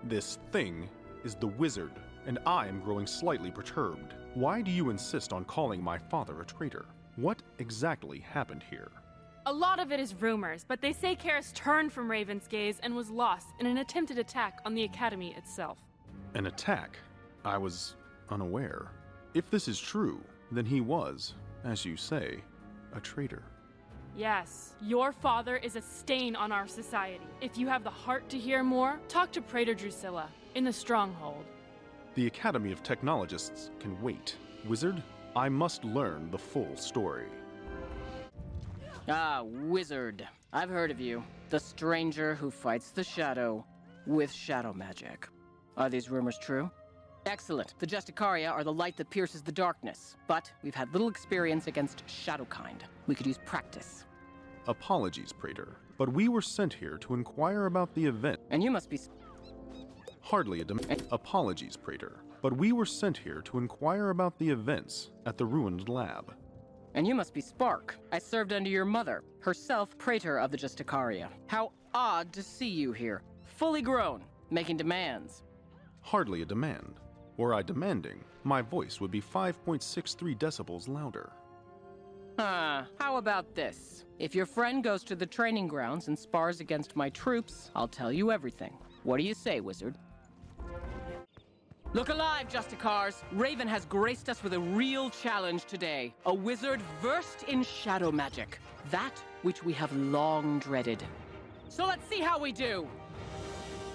This thing is the Wizard, and I am growing slightly perturbed. Why do you insist on calling my father a traitor? What exactly happened here? A lot of it is rumors, but they say Karis turned from Raven's gaze and was lost in an attempted attack on the Academy itself. An attack? I was unaware. If this is true, then he was, as you say, a traitor. Yes, your father is a stain on our society. If you have the heart to hear more, talk to Praetor Drusilla in the Stronghold. The Academy of Technologists can wait. Wizard, I must learn the full story. Ah, Wizard. I've heard of you. The stranger who fights the shadow with shadow magic. Are these rumors true? Excellent. The Justicaria are the light that pierces the darkness, but we've had little experience against Shadowkind. We could use practice. Apologies, Praetor, but we were sent here to inquire about the event. And you must be... Hardly a Apologies, Praetor, but we were sent here to inquire about the events at the ruined lab. And you must be Spark. I served under your mother, herself Praetor of the Justicaria. How odd to see you here, fully grown, making demands. Hardly a demand. Were I demanding, my voice would be 5.63 decibels louder. How about this? If your friend goes to the training grounds and spars against my troops, I'll tell you everything. What do you say, Wizard? Look alive, Justicars! Raven has graced us with a real challenge today. A wizard versed in shadow magic. That which we have long dreaded. So let's see how we do!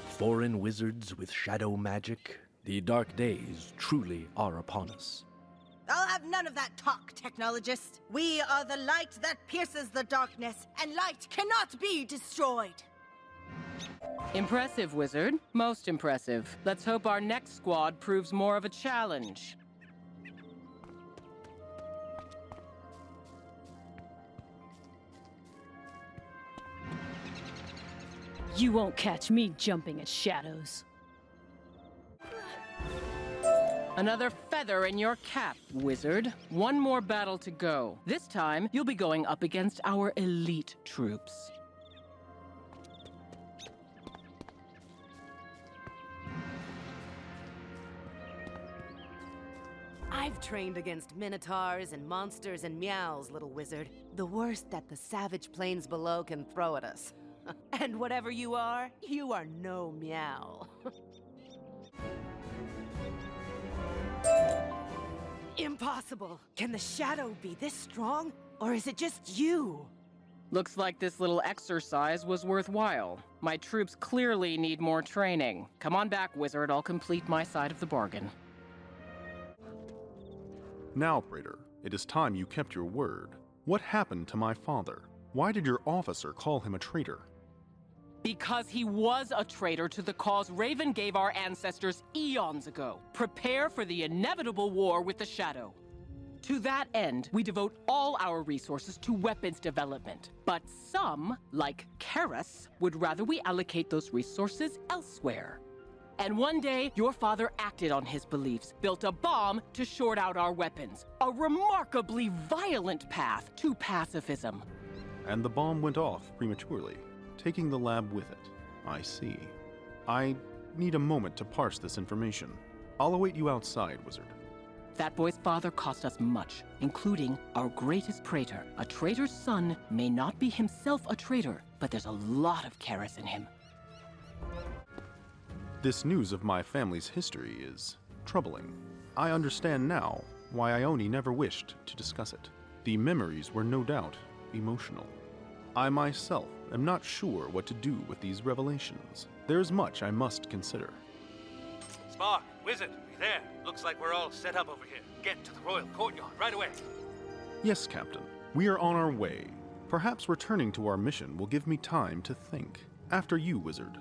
Foreign wizards with shadow magic? The dark days truly are upon us. I'll have none of that talk, technologist. We are the light that pierces the darkness, and light cannot be destroyed. Impressive, Wizard. Most impressive. Let's hope our next squad proves more of a challenge. You won't catch me jumping at shadows. Another feather in your cap, Wizard. One more battle to go. This time, you'll be going up against our elite troops. I've trained against minotaurs and monsters and meows, little wizard. The worst that the savage plains below can throw at us. And whatever you are no meow. Impossible! Can the shadow be this strong? Or is it just you? Looks like this little exercise was worthwhile. My troops clearly need more training. Come on back, wizard. I'll complete my side of the bargain. Now, Praetor, it is time you kept your word. What happened to my father? Why did your officer call him a traitor? Because he was a traitor to the cause Raven gave our ancestors eons ago. Prepare for the inevitable war with the Shadow. To that end, we devote all our resources to weapons development. But some, like Karis, would rather we allocate those resources elsewhere. And one day, your father acted on his beliefs, built a bomb to short out our weapons. A remarkably violent path to pacifism. And the bomb went off prematurely, taking the lab with it. I see. I need a moment to parse this information. I'll await you outside, wizard. That boy's father cost us much, including our greatest praetor. A traitor's son may not be himself a traitor, but there's a lot of Karis in him. This news of my family's history is troubling. I understand now why Ione never wished to discuss it. The memories were no doubt emotional. I myself am not sure what to do with these revelations. There's much I must consider. Spark, wizard, we there. Looks like we're all set up over here. Get to the royal courtyard right away. Yes, Captain. We are on our way. Perhaps returning to our mission will give me time to think. After you, wizard.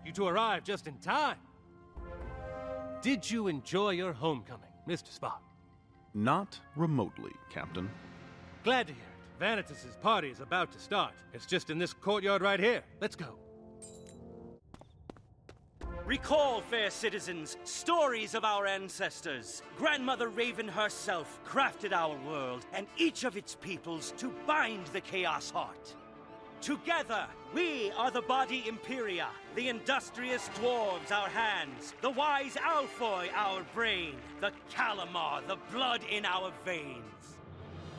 You two arrived just in time. Did you enjoy your homecoming, Mr. Spock? Not remotely, Captain. Glad to hear it. Vanitas's party is about to start. It's just in this courtyard right here. Let's go. Recall, fair citizens, stories of our ancestors. Grandmother Raven herself crafted our world and each of its peoples to bind the Chaos Heart. Together, we are the body Empyrea, the industrious dwarves our hands, the wise Alphoi our brain, the Calamar the blood in our veins.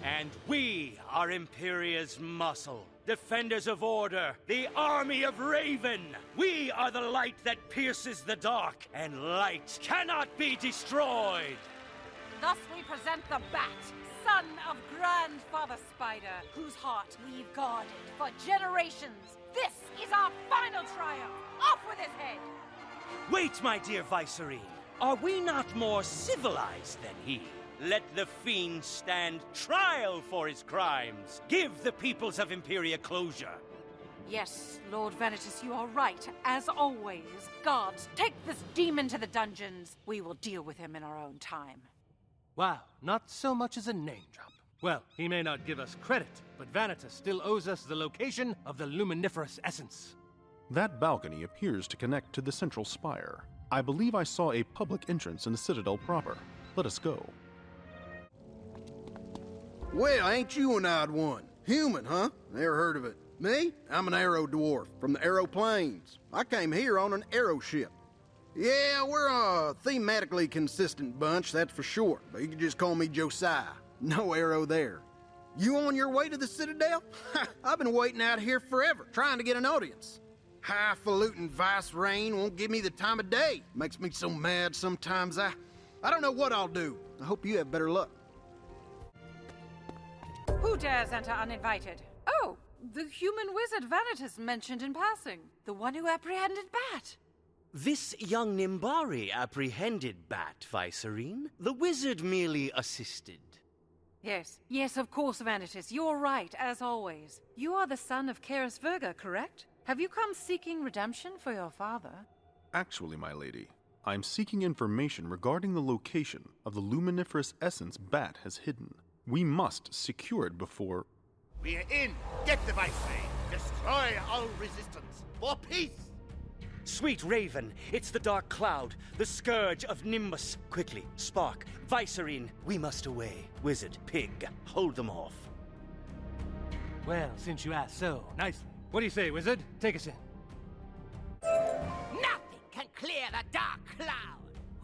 And we are Empyrea's muscle, defenders of order, the army of Raven. We are the light that pierces the dark, and light cannot be destroyed. Thus we present the Bat, son of Grandfather Spider, whose heart we've guarded for generations. This is our final triumph. Off with his head! Wait, my dear Vicerine. Are we not more civilized than he? Let the fiend stand trial for his crimes. Give the peoples of Empyrea closure. Yes, Lord Vanitas, you are right, as always. Guards, take this demon to the dungeons. We will deal with him in our own time. Wow, not so much as a name drop. Well, he may not give us credit, but Vanitas still owes us the location of the luminiferous essence. That balcony appears to connect to the central spire. I believe I saw a public entrance in the citadel proper. Let us go. Well, ain't you an odd one? Human, huh? Never heard of it. Me? I'm an Aero dwarf from the Aero Plains. I came here on an Aero ship. Yeah, we're a thematically consistent bunch, that's for sure. But you can just call me Josiah. No Aero there. You on your way to the Citadel? I've been waiting out here forever, trying to get an audience. Highfalutin Vice Reign won't give me the time of day. Makes me so mad sometimes I don't know what I'll do. I hope you have better luck. Who dares enter uninvited? Oh, the human wizard Vanitas mentioned in passing. The one who apprehended Bat. This young Nimbari apprehended Bat, Vicerine. The wizard merely assisted. Yes, of course, Vanitas. You're right, as always. You are the son of Karis Virga, correct? Have you come seeking redemption for your father? Actually, my lady, I'm seeking information regarding the location of the luminiferous essence Bat has hidden. We must secure it before... We're in! Get the Viceroy! Destroy all resistance! For peace! Sweet Raven, it's the Dark Cloud, the scourge of Nimbus. Quickly, Spark, Vicerine, we must away. Wizard, Pig, hold them off. Well, since you asked so nicely. What do you say, wizard? Take us in.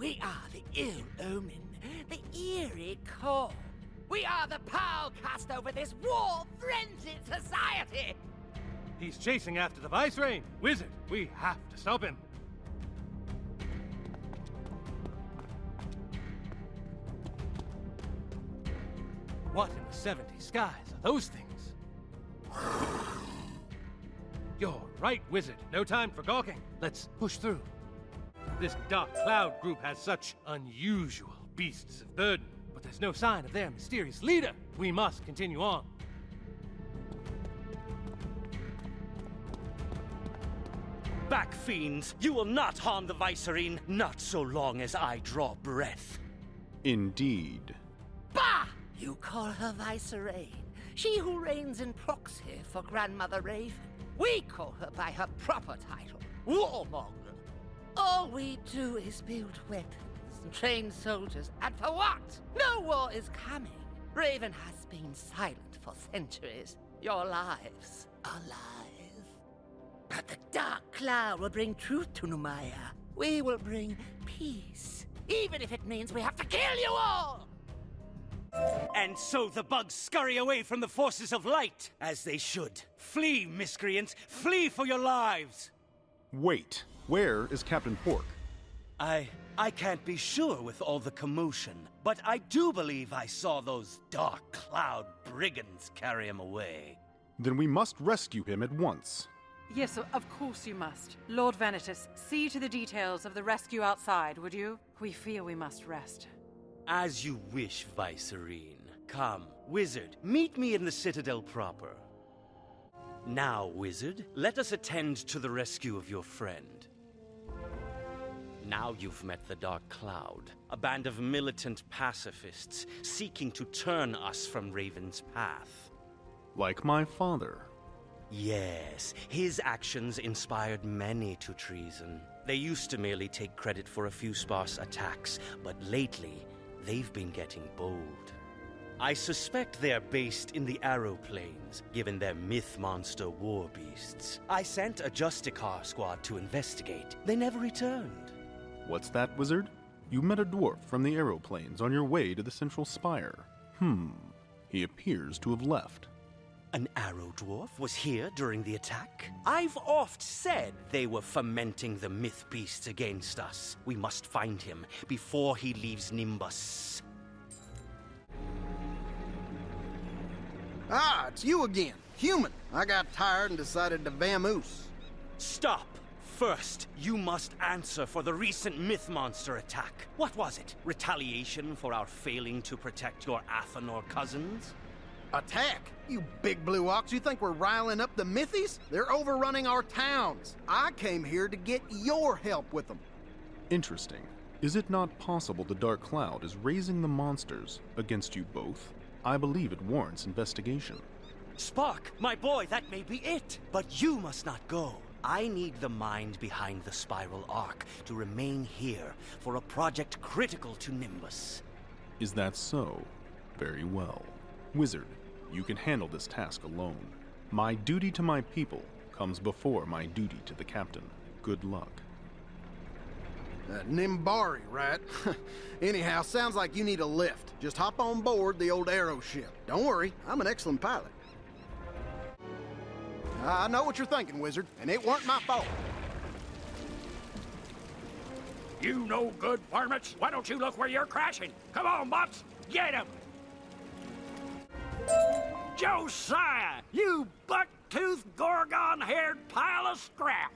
We are the ill omen, the eerie call. We are the power cast over this war-frenzied society. He's chasing after the Vicereign. Wizard, we have to stop him. What in the 70 skies are those things? You're right, Wizard. No time for gawking. Let's push through. This Dark Cloud group has such unusual beasts of burden, but there's no sign of their mysterious leader. We must continue on. Back, fiends! You will not harm the Vicereine, not so long as I draw breath. Indeed. Bah! You call her Vicereine, she who reigns in proxy for Grandmother Raven. We call her by her proper title, Warmonger. All we do is build weapons and train soldiers, and for what? No war is coming. Raven has been silent for centuries. Your lives are lies. But the Dark Cloud will bring truth to Numaya. We will bring peace, even if it means we have to kill you all! And so the bugs scurry away from the forces of light, as they should. Flee, miscreants! Flee for your lives! Wait, where is Captain Pork? I can't be sure with all the commotion, but I do believe I saw those Dark Cloud brigands carry him away. Then we must rescue him at once. Yes, of course you must. Lord Vanitas, see to the details of the rescue outside, would you? We fear we must rest. As you wish, Vicereine. Come, Wizard, meet me in the Citadel proper. Now, Wizard, let us attend to the rescue of your friend. Now you've met the Dark Cloud, a band of militant pacifists seeking to turn us from Raven's path. Like my father. Yes, his actions inspired many to treason. They used to merely take credit for a few sparse attacks, but lately, they've been getting bold. I suspect they're based in the Aero plains, given their myth monster war beasts. I sent a Justicar squad to investigate. They never returned. What's that, Wizard? You met a dwarf from the Aero plains on your way to the Central Spire. He appears to have left. An Aero dwarf was here during the attack? I've oft said they were fomenting the myth beasts against us. We must find him before he leaves Nimbus. Ah, it's you again. Human. I got tired and decided to vamoose. Stop! First, you must answer for the recent myth monster attack. What was it? Retaliation for our failing to protect your Athanor cousins? Attack? You big blue ox, you think we're riling up the Mythies? They're overrunning our towns. I came here to get your help with them. Interesting. Is it not possible the Dark Cloud is raising the monsters against you both? I believe it warrants investigation. Spark, my boy, that may be it. But you must not go. I need the mind behind the spiral arc to remain here for a project critical to Nimbus. Is that so? Very well. Wizard, you can handle this task alone. My duty to my people comes before my duty to the captain. Good luck. Nimbari, right? Anyhow, sounds like you need a lift. Just hop on board the old Aero ship. Don't worry, I'm an excellent pilot. I know what you're thinking, Wizard, and it weren't my fault. You no good varmints. Why don't you look where you're crashing? Come on, bots. Get him! Josiah, you buck-toothed, gorgon-haired pile of scrap!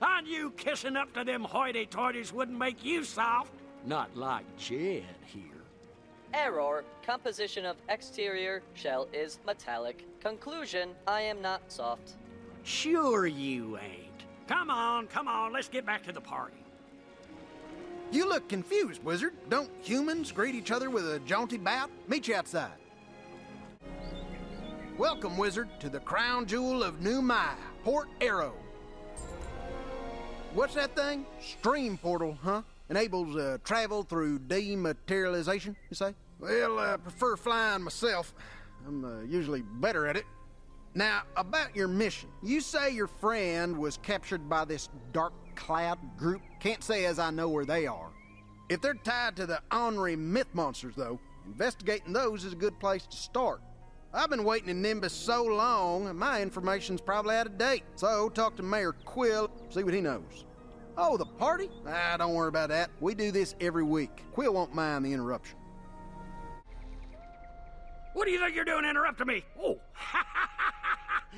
I knew kissing up to them hoity-toities wouldn't make you soft. Not like Jed here. Error. Composition of exterior shell is metallic. Conclusion, I am not soft. Sure you ain't. Come on, let's get back to the party. You look confused, Wizard. Don't humans greet each other with a jaunty bow? Meet you outside. Welcome, Wizard, to the crown jewel of New Maya, Port Aero. What's that thing? Stream portal, huh? Enables travel through dematerialization, you say? Well, I prefer flying myself. I'm usually better at it. Now, about your mission. You say your friend was captured by this Dark cloud group. Can't say as I know where they are. If they're tied to the ornery myth monsters, though, investigating those is a good place to start. I've been waiting in Nimbus so long, my information's probably out of date. So talk to Mayor Quill, see what he knows. Oh, the party? Don't worry about that. We do this every week. Quill won't mind the interruption. What do you think you're doing interrupting me? Oh,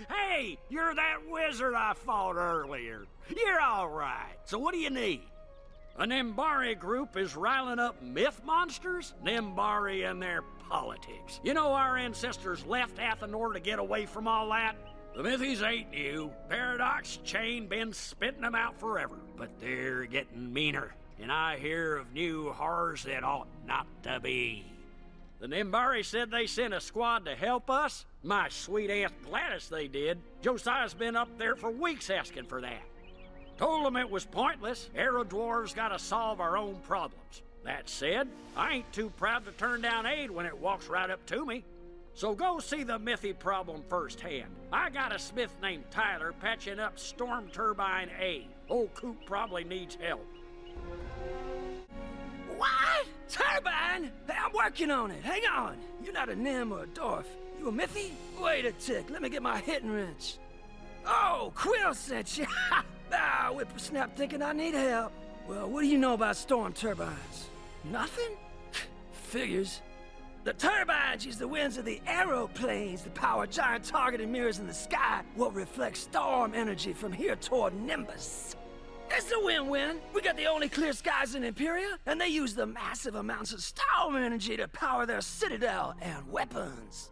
hey, you're that wizard I fought earlier. You're all right. So what do you need? A Nimbari group is riling up myth monsters? Nimbari and their politics. You know our ancestors left Athenor to get away from all that? The Mythies ain't new. Paradox Chain been spitting them out forever. But they're getting meaner, and I hear of new horrors that ought not to be. The Nimbari said they sent a squad to help us. My sweet Aunt Gladys they did. Josiah's been up there for weeks asking for that. Told them it was pointless. Aero dwarves gotta solve our own problems. That said, I ain't too proud to turn down aid when it walks right up to me. So go see the Mythy problem firsthand. I got a smith named Tyler patching up Storm Turbine A. Old Coop probably needs help. What? Turbine? Hey, I'm working on it. Hang on. You're not a Nim or a Dwarf. You a Mythy? Wait a tick. Let me get my hitting wrench. Oh, Quill sent you. Whippersnap thinking I need help. Well, what do you know about storm turbines? Nothing? Figures. The turbines use the winds of the aeroplanes to power giant targeted mirrors in the sky, what reflects storm energy from here toward Nimbus. It's a win-win. We got the only clear skies in Empyrea, and they use the massive amounts of storm energy to power their citadel and weapons.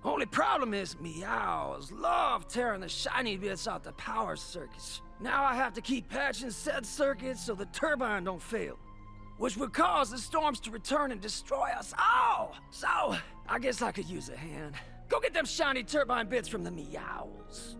Only problem is meows love tearing the shiny bits out the power circuits. Now I have to keep patching said circuits so the turbine don't fail, which would cause the storms to return and destroy us all. So, I guess I could use a hand. Go get them shiny turbine bits from the meows.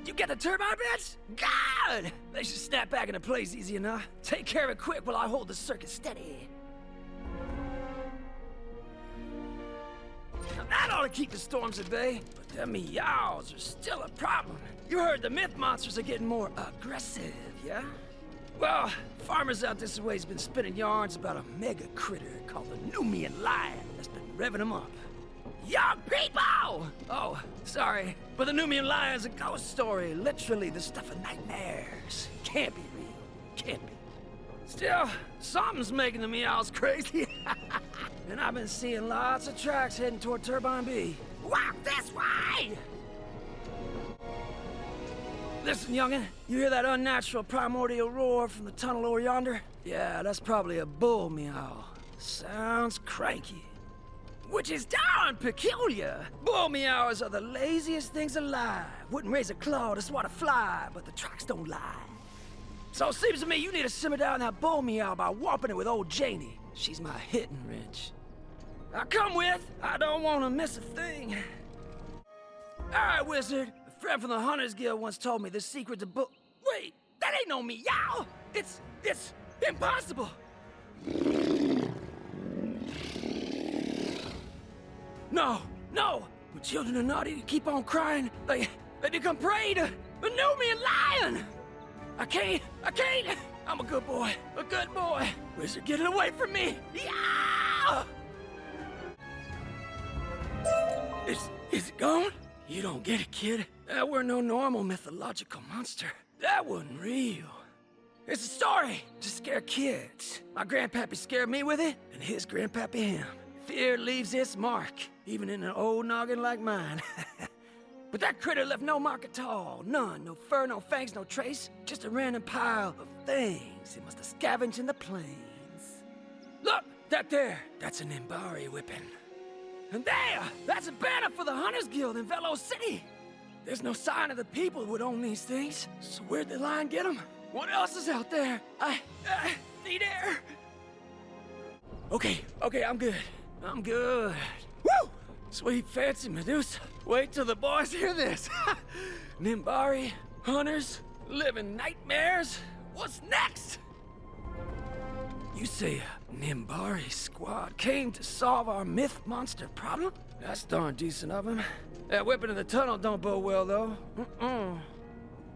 You get the turbine bits? God! They should snap back into place easy enough. Take care of it quick while I hold the circuit steady. Now that ought to keep the storms at bay, but them meows are still a problem. You heard the myth monsters are getting more aggressive, yeah? Well, farmers out this way's been spinning yarns about a mega critter called the Numian lion that's been revving them up. Young people! Oh, sorry, but the Numian lion's a ghost story, literally the stuff of nightmares. Can't be real, can't be. Still, something's making the meows crazy. And I've been seeing lots of tracks heading toward Turbine B. Walk this way! Listen, youngin', you hear that unnatural primordial roar from the tunnel over yonder? Yeah, that's probably a bull meow. Sounds cranky. Which is darn peculiar. Bull meows are the laziest things alive. Wouldn't raise a claw to swat a fly, but the tracks don't lie. So it seems to me you need to simmer down that bull meow by warping it with old Janie. She's my hitting wrench. Now come with, I don't want to miss a thing. Alright, Wizard. A friend from the Hunters Guild once told me the secret to bull... Wait, that ain't no meow! It's impossible! No! When children are naughty, keep on crying. They become prey to a Numian lion! I can't! I'm a good boy. Wizard, get it away from me! Yeah! Is it gone? You don't get it, kid. That were no normal mythological monster. That wasn't real. It's a story to scare kids. My grandpappy scared me with it, and his grandpappy him. Fear leaves its mark, even in an old noggin like mine. But that critter left no mark at all. None. No fur, no fangs, no trace. Just a random pile of things it must have scavenged in the plains. Look, that's an Nimbari whipping. And that's a banner for the Hunters Guild in Velo City. There's no sign of the people who would own these things. So where'd the lion get them? What else is out there? I need air. Okay, I'm good. Woo! Sweet fancy Medusa. Wait till the boys hear this. Nimbari, hunters, living nightmares. What's next? You say a Nimbari squad came to solve our myth monster problem? That's darn decent of him. That whipping in the tunnel don't bode well, though.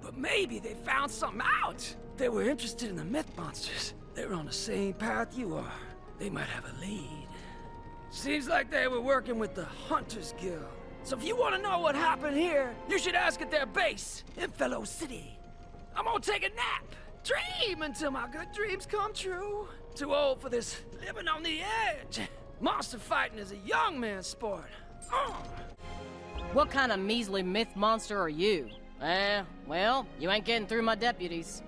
But maybe they found something out. They were interested in the myth monsters. They were on the same path you are. They might have a lead. Seems like they were working with the Hunters Guild. So if you want to know what happened here, you should ask at their base in Velo City. I'm gonna take a nap. Dream until my good dreams come true. Too old for this living on the edge. Monster fighting is a young man's sport. What kind of measly myth monster are you? Well, you ain't getting through my deputies.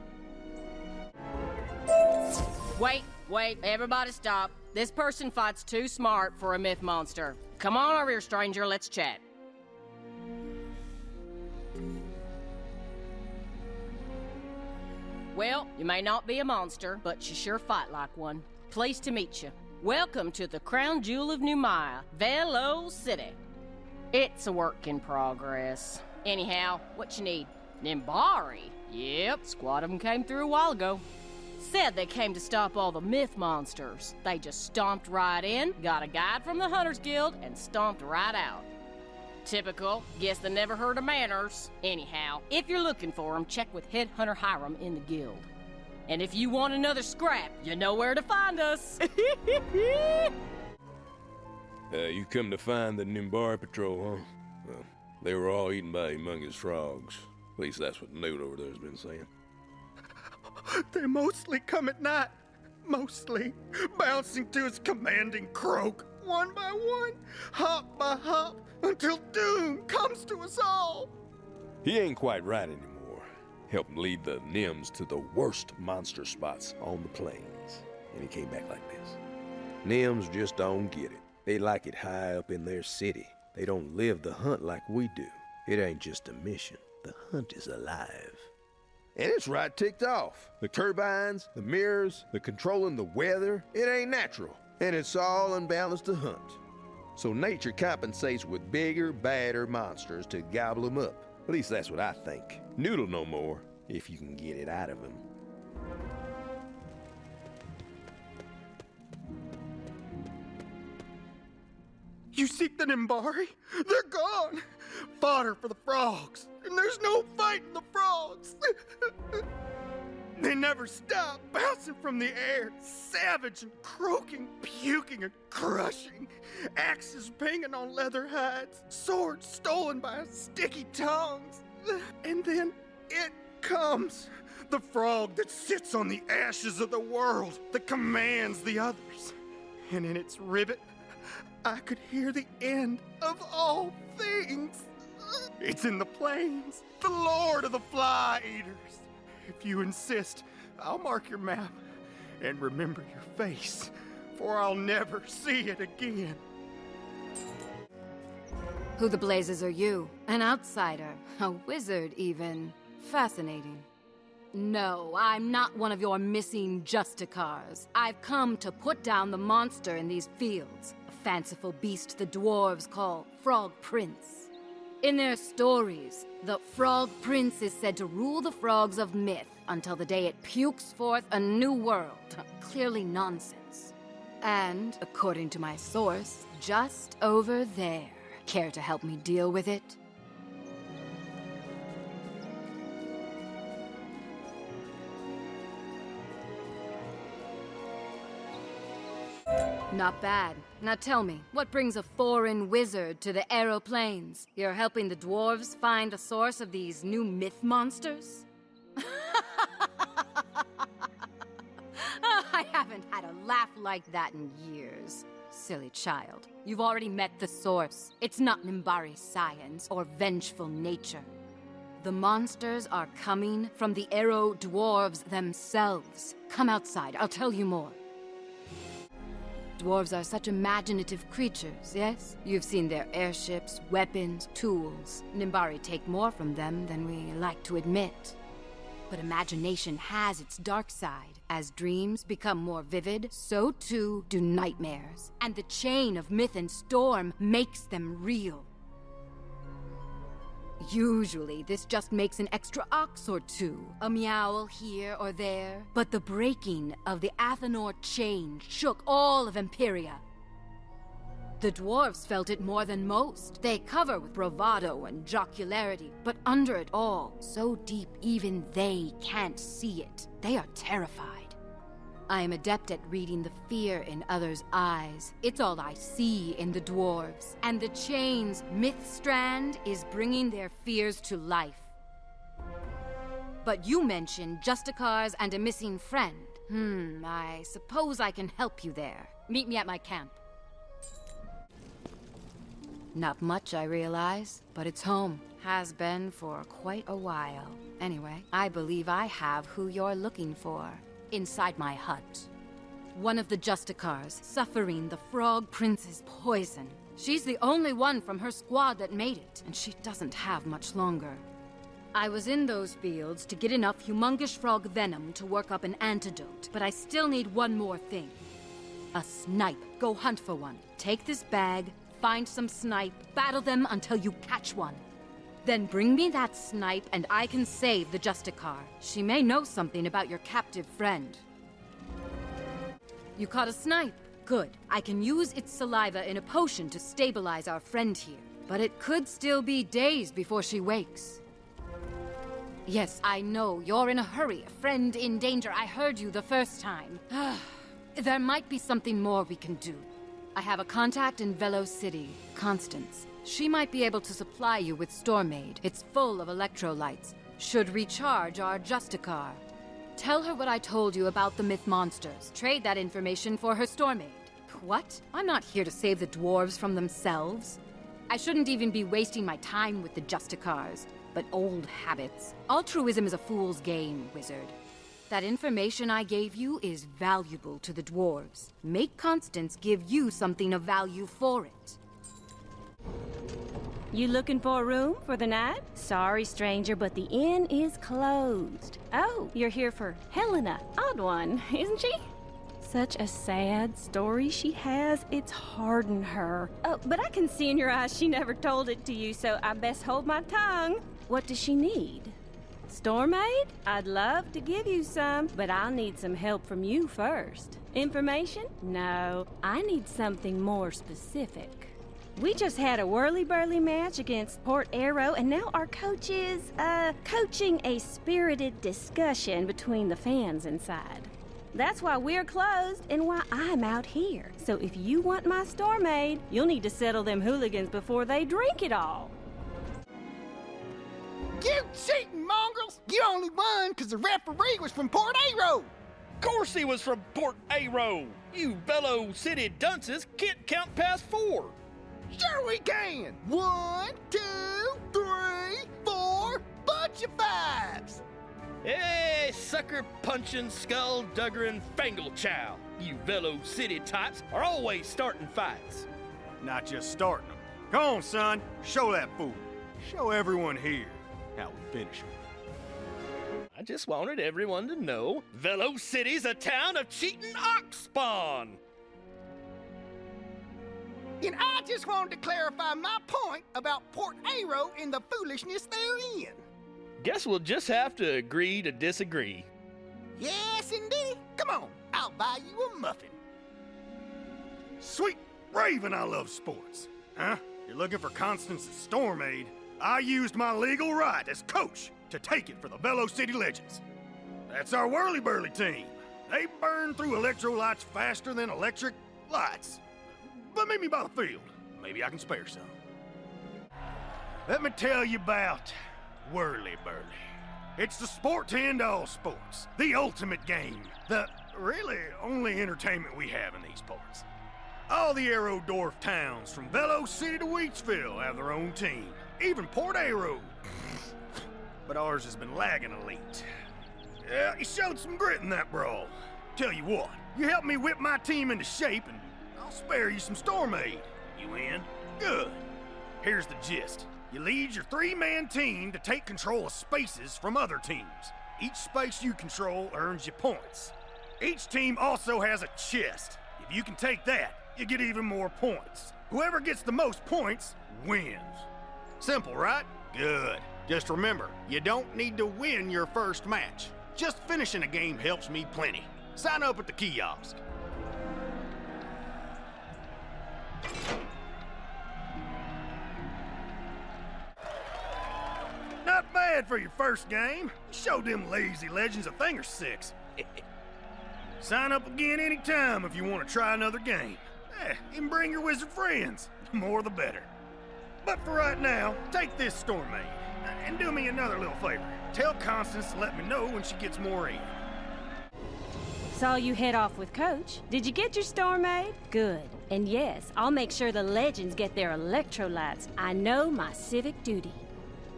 Wait, everybody stop. This person fights too smart for a myth monster. Come on over here, stranger, let's chat. Well, you may not be a monster, but you sure fight like one. Pleased to meet you. Welcome to the crown jewel of Numaya, Velo City. It's a work in progress. Anyhow, what you need? Nimbari? Yep, squad of them came through a while ago. Said they came to stop all the myth monsters. They just stomped right in, got a guide from the Hunters Guild, and stomped right out. Typical. Guess they never heard of manners. Anyhow, if you're looking for them, check with Head Hunter Hiram in the guild. And if you want another scrap, you know where to find us. You come to find the Nimbari patrol, huh? Well, they were all eaten by humongous frogs. At least that's what the note over there's been saying. They mostly come at night. Mostly. Bouncing to his commanding croak, one by one, hop by hop, until doom comes to us all. He ain't quite right anymore. Helped lead the Nims to the worst monster spots on the plains. And he came back like this. Nims just don't get it. They like it high up in their city. They don't live the hunt like we do. It ain't just a mission. The hunt is alive. And it's right ticked off. The turbines, the mirrors, the controlling the weather, it ain't natural. And it's all unbalanced to hunt. So nature compensates with bigger, badder monsters to gobble them up. At least that's what I think. Noodle no more, if you can get it out of him. You seek the Nimbari? They're gone! Fodder for the frogs, and there's no fighting the frogs! They never stop, bouncing from the air, savage and croaking, puking and crushing. Axes banging on leather hides, swords stolen by sticky tongues. And then it comes. The frog that sits on the ashes of the world, that commands the others. And in its ribbit, I could hear the end of all things. It's in the plains, the lord of the fly eaters. If you insist, I'll mark your map and remember your face, for I'll never see it again. Who the blazes are you? An outsider, a wizard even. Fascinating. No, I'm not one of your missing Justicars. I've come to put down the monster in these fields, a fanciful beast the dwarves call Frog Prince. In their stories, the Frog Prince is said to rule the frogs of myth until the day it pukes forth a new world. Clearly nonsense. And, according to my source, just over there. Care to help me deal with it? Not bad. Now tell me, what brings a foreign wizard to the Aero plains? You're helping the dwarves find the source of these new myth monsters? I haven't had a laugh like that in years. Silly child. You've already met the source. It's not Nimbari science or vengeful nature. The monsters are coming from the Aero dwarves themselves. Come outside, I'll tell you more. Dwarves are such imaginative creatures, yes? You've seen their airships, weapons, tools. Nimbari take more from them than we like to admit. But imagination has its dark side. As dreams become more vivid, so too do nightmares. And the chain of myth and storm makes them real. Usually, this just makes an extra ox or two, a meowl here or there. But the breaking of the Athenor chain shook all of Empyrea. The dwarves felt it more than most. They cover with bravado and jocularity, but under it all, so deep even they can't see it. They are terrified. I am adept at reading the fear in others' eyes. It's all I see in the dwarves. And the chain's myth strand is bringing their fears to life. But you mentioned Justicars and a missing friend. I suppose I can help you there. Meet me at my camp. Not much, I realize, but it's home. Has been for quite a while. Anyway, I believe I have who you're looking for. Inside my hut. One of the Justicars, suffering the Frog Prince's poison. She's the only one from her squad that made it, and she doesn't have much longer. I was in those fields to get enough humongous frog venom to work up an antidote, but I still need one more thing. A snipe. Go hunt for one. Take this bag, find some snipe, battle them until you catch one. Then bring me that snipe and I can save the Justicar. She may know something about your captive friend. You caught a snipe? Good. I can use its saliva in a potion to stabilize our friend here. But it could still be days before she wakes. Yes, I know. You're in a hurry. A friend in danger. I heard you the first time. There might be something more we can do. I have a contact in Velo City, Constance. She might be able to supply you with Stormaid. It's full of electrolytes. Should recharge our Justicar. Tell her what I told you about the myth monsters. Trade that information for her Stormaid. What? I'm not here to save the dwarves from themselves. I shouldn't even be wasting my time with the Justicars. But old habits. Altruism is a fool's game, Wizard. That information I gave you is valuable to the dwarves. Make Constance give you something of value for it. You looking for a room for the night? Sorry, stranger, but the inn is closed. Oh, you're here for Helena. Odd one, isn't she? Such a sad story she has. It's hardened her. Oh, but I can see in your eyes she never told it to you, so I best hold my tongue. What does she need? Stormaid? I'd love to give you some, but I'll need some help from you first. Information? No, I need something more specific. We just had a whirly-burly match against Port Aero, and now our coach is, coaching a spirited discussion between the fans inside. That's why we're closed and why I'm out here. So if you want my Stormaid, you'll need to settle them hooligans before they drink it all. You cheating mongrels! You only won because the referee was from Port Aero! Of course he was from Port Aero! You Velo City dunces can't count past 4! Sure we can! 1, 2, 3, 4, bunch of 5s! Hey, sucker-punching, skull-duggering fangle-chow! You Velo City types are always starting fights. Not just starting them. Go on, son. Show that fool. Show everyone here how we finish him. I just wanted everyone to know Velo City's a town of cheating ox spawn! And I just wanted to clarify my point about Port Aero and the foolishness they're in. Guess we'll just have to agree to disagree. Yes, indeed. Come on, I'll buy you a muffin. Sweet Raven, I love sports. Huh? You're looking for Constance's Stormaid? I used my legal right as coach to take it for the Velo City Legends. That's our whirly-burly team. They burn through electrolytes faster than electric lights. But meet me by the field. Maybe I can spare some. Let me tell you about whirly-burly. It's the sport to end all sports. The ultimate game. The really only entertainment we have in these parts. All the Aero Dwarf towns from Velo City to Wheatsville have their own team. Even Port Aero. But ours has been lagging elite. Yeah, you showed some grit in that brawl. Tell you what, you help me whip my team into shape and I'll spare you some Stormaid. You in? Good. Here's the gist. You lead your 3-man team to take control of spaces from other teams. Each space you control earns you points. Each team also has a chest. If you can take that, you get even more points. Whoever gets the most points wins. Simple, right? Good. Just remember, you don't need to win your first match. Just finishing a game helps me plenty. Sign up at the kiosk. Not bad for your first game. You showed them lazy legends a thing or six. Sign up again anytime if you want to try another game. Even bring your wizard friends. The more the better. But for right now, take this Storm Maid. And do me another little favor. Tell Constance to let me know when she gets more in. Saw you head off with Coach. Did you get your Storm Maid? Good. And yes, I'll make sure the legends get their electrolytes. I know my civic duty.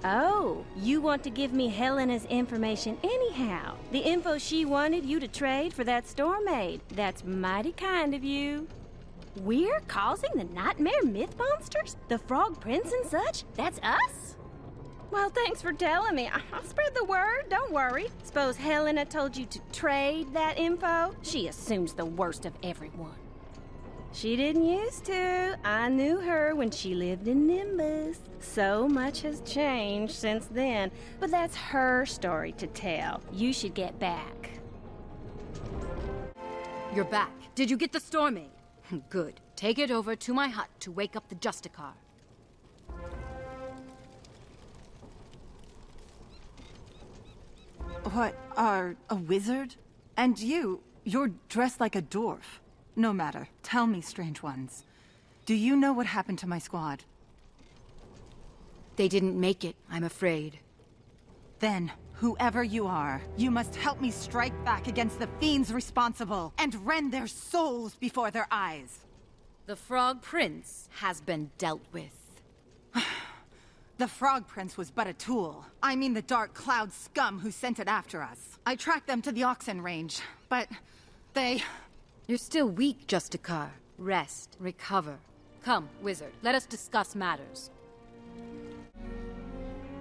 Oh, you want to give me Helena's information anyhow. The info she wanted you to trade for that Storm Maid. That's mighty kind of you. We're causing the nightmare myth monsters? The Frog Prince and such? That's us? Well, thanks for telling me. I'll spread the word, don't worry. Suppose Helena told you to trade that info? She assumes the worst of everyone. She didn't used to. I knew her when she lived in Nimbus. So much has changed since then, but that's her story to tell. You should get back. You're back. Did you get the Storm Maid? Good. Take it over to my hut to wake up the Justicar. What, are a wizard? And you're dressed like a dwarf. No matter. Tell me, strange ones. Do you know what happened to my squad? They didn't make it, I'm afraid. Then, whoever you are, you must help me strike back against the fiends responsible and rend their souls before their eyes. The Frog Prince has been dealt with. The Frog Prince was but a tool. I mean the Dark Cloud scum who sent it after us. I tracked them to the Oxen Range, but they... You're still weak, Justicar. Rest, recover. Come, Wizard, let us discuss matters.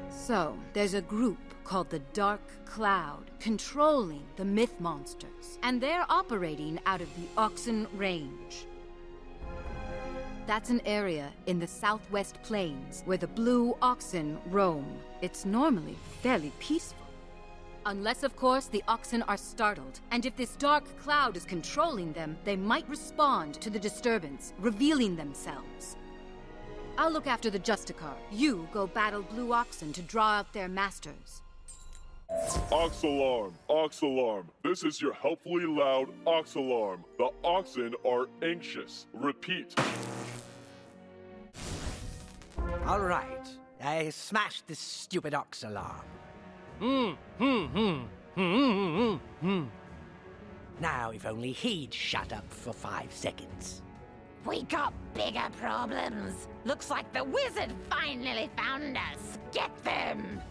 So, there's a group called the Dark Cloud, controlling the myth monsters, and they're operating out of the Oxen Range. That's an area in the Southwest Plains where the Blue Oxen roam. It's normally fairly peaceful. Unless, of course, the oxen are startled, and if this dark cloud is controlling them, they might respond to the disturbance, revealing themselves. I'll look after the Justicar. You go battle Blue Oxen to draw out their masters. Ox alarm! Ox alarm! This is your helpfully loud ox alarm. The oxen are anxious. Repeat. All right. I smashed this stupid ox alarm. Now, if only he'd shut up for 5 seconds. We got bigger problems. Looks like the wizard finally found us. Get them!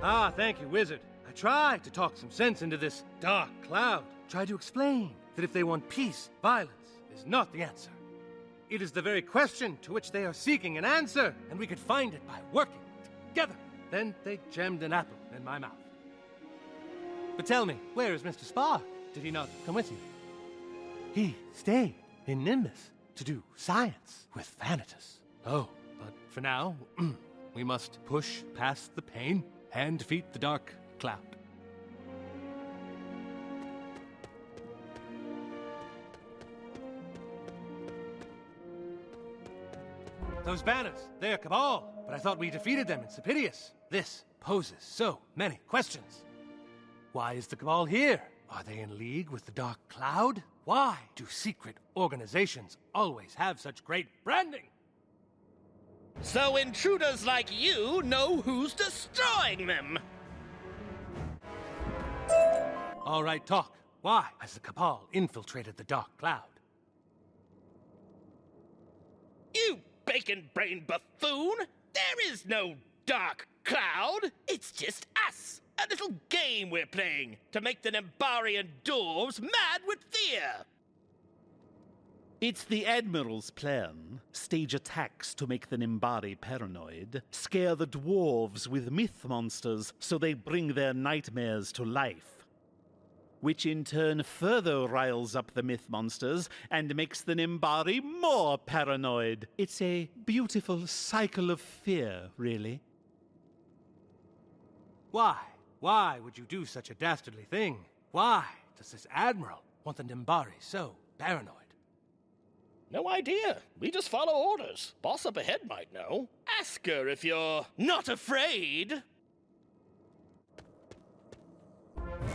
Ah, thank you, Wizard. I tried to talk some sense into this dark cloud. Tried to explain that if they want peace, violence is not the answer. It is the very question to which they are seeking an answer, and we could find it by working together. Then they jammed an apple in my mouth. But tell me, where is Mr. Spark? Did he not come with you? He stayed in Nimbus to do science with Thanatos. Oh, but for now, we must push past the pain and defeat the dark cloud. Those banners, they're Cabal, but I thought we defeated them in Sephidius. This poses so many questions. Why is the Cabal here? Are they in league with the Dark Cloud? Why do secret organizations always have such great branding? So intruders like you know who's destroying them! All right, talk. Why has the Cabal infiltrated the Dark Cloud? You bacon-brained buffoon! There is no Dark Cloud! It's just us! A little game we're playing to make the Nimbarian dwarves mad with fear! It's the Admiral's plan. Stage attacks to make the Nimbari paranoid. Scare the dwarves with myth monsters so they bring their nightmares to life. Which in turn further riles up the myth monsters and makes the Nimbari more paranoid. It's a beautiful cycle of fear, really. Why? Why would you do such a dastardly thing? Why does this Admiral want the Nimbari so paranoid? No idea. We just follow orders. Boss up ahead might know. Ask her if you're not afraid.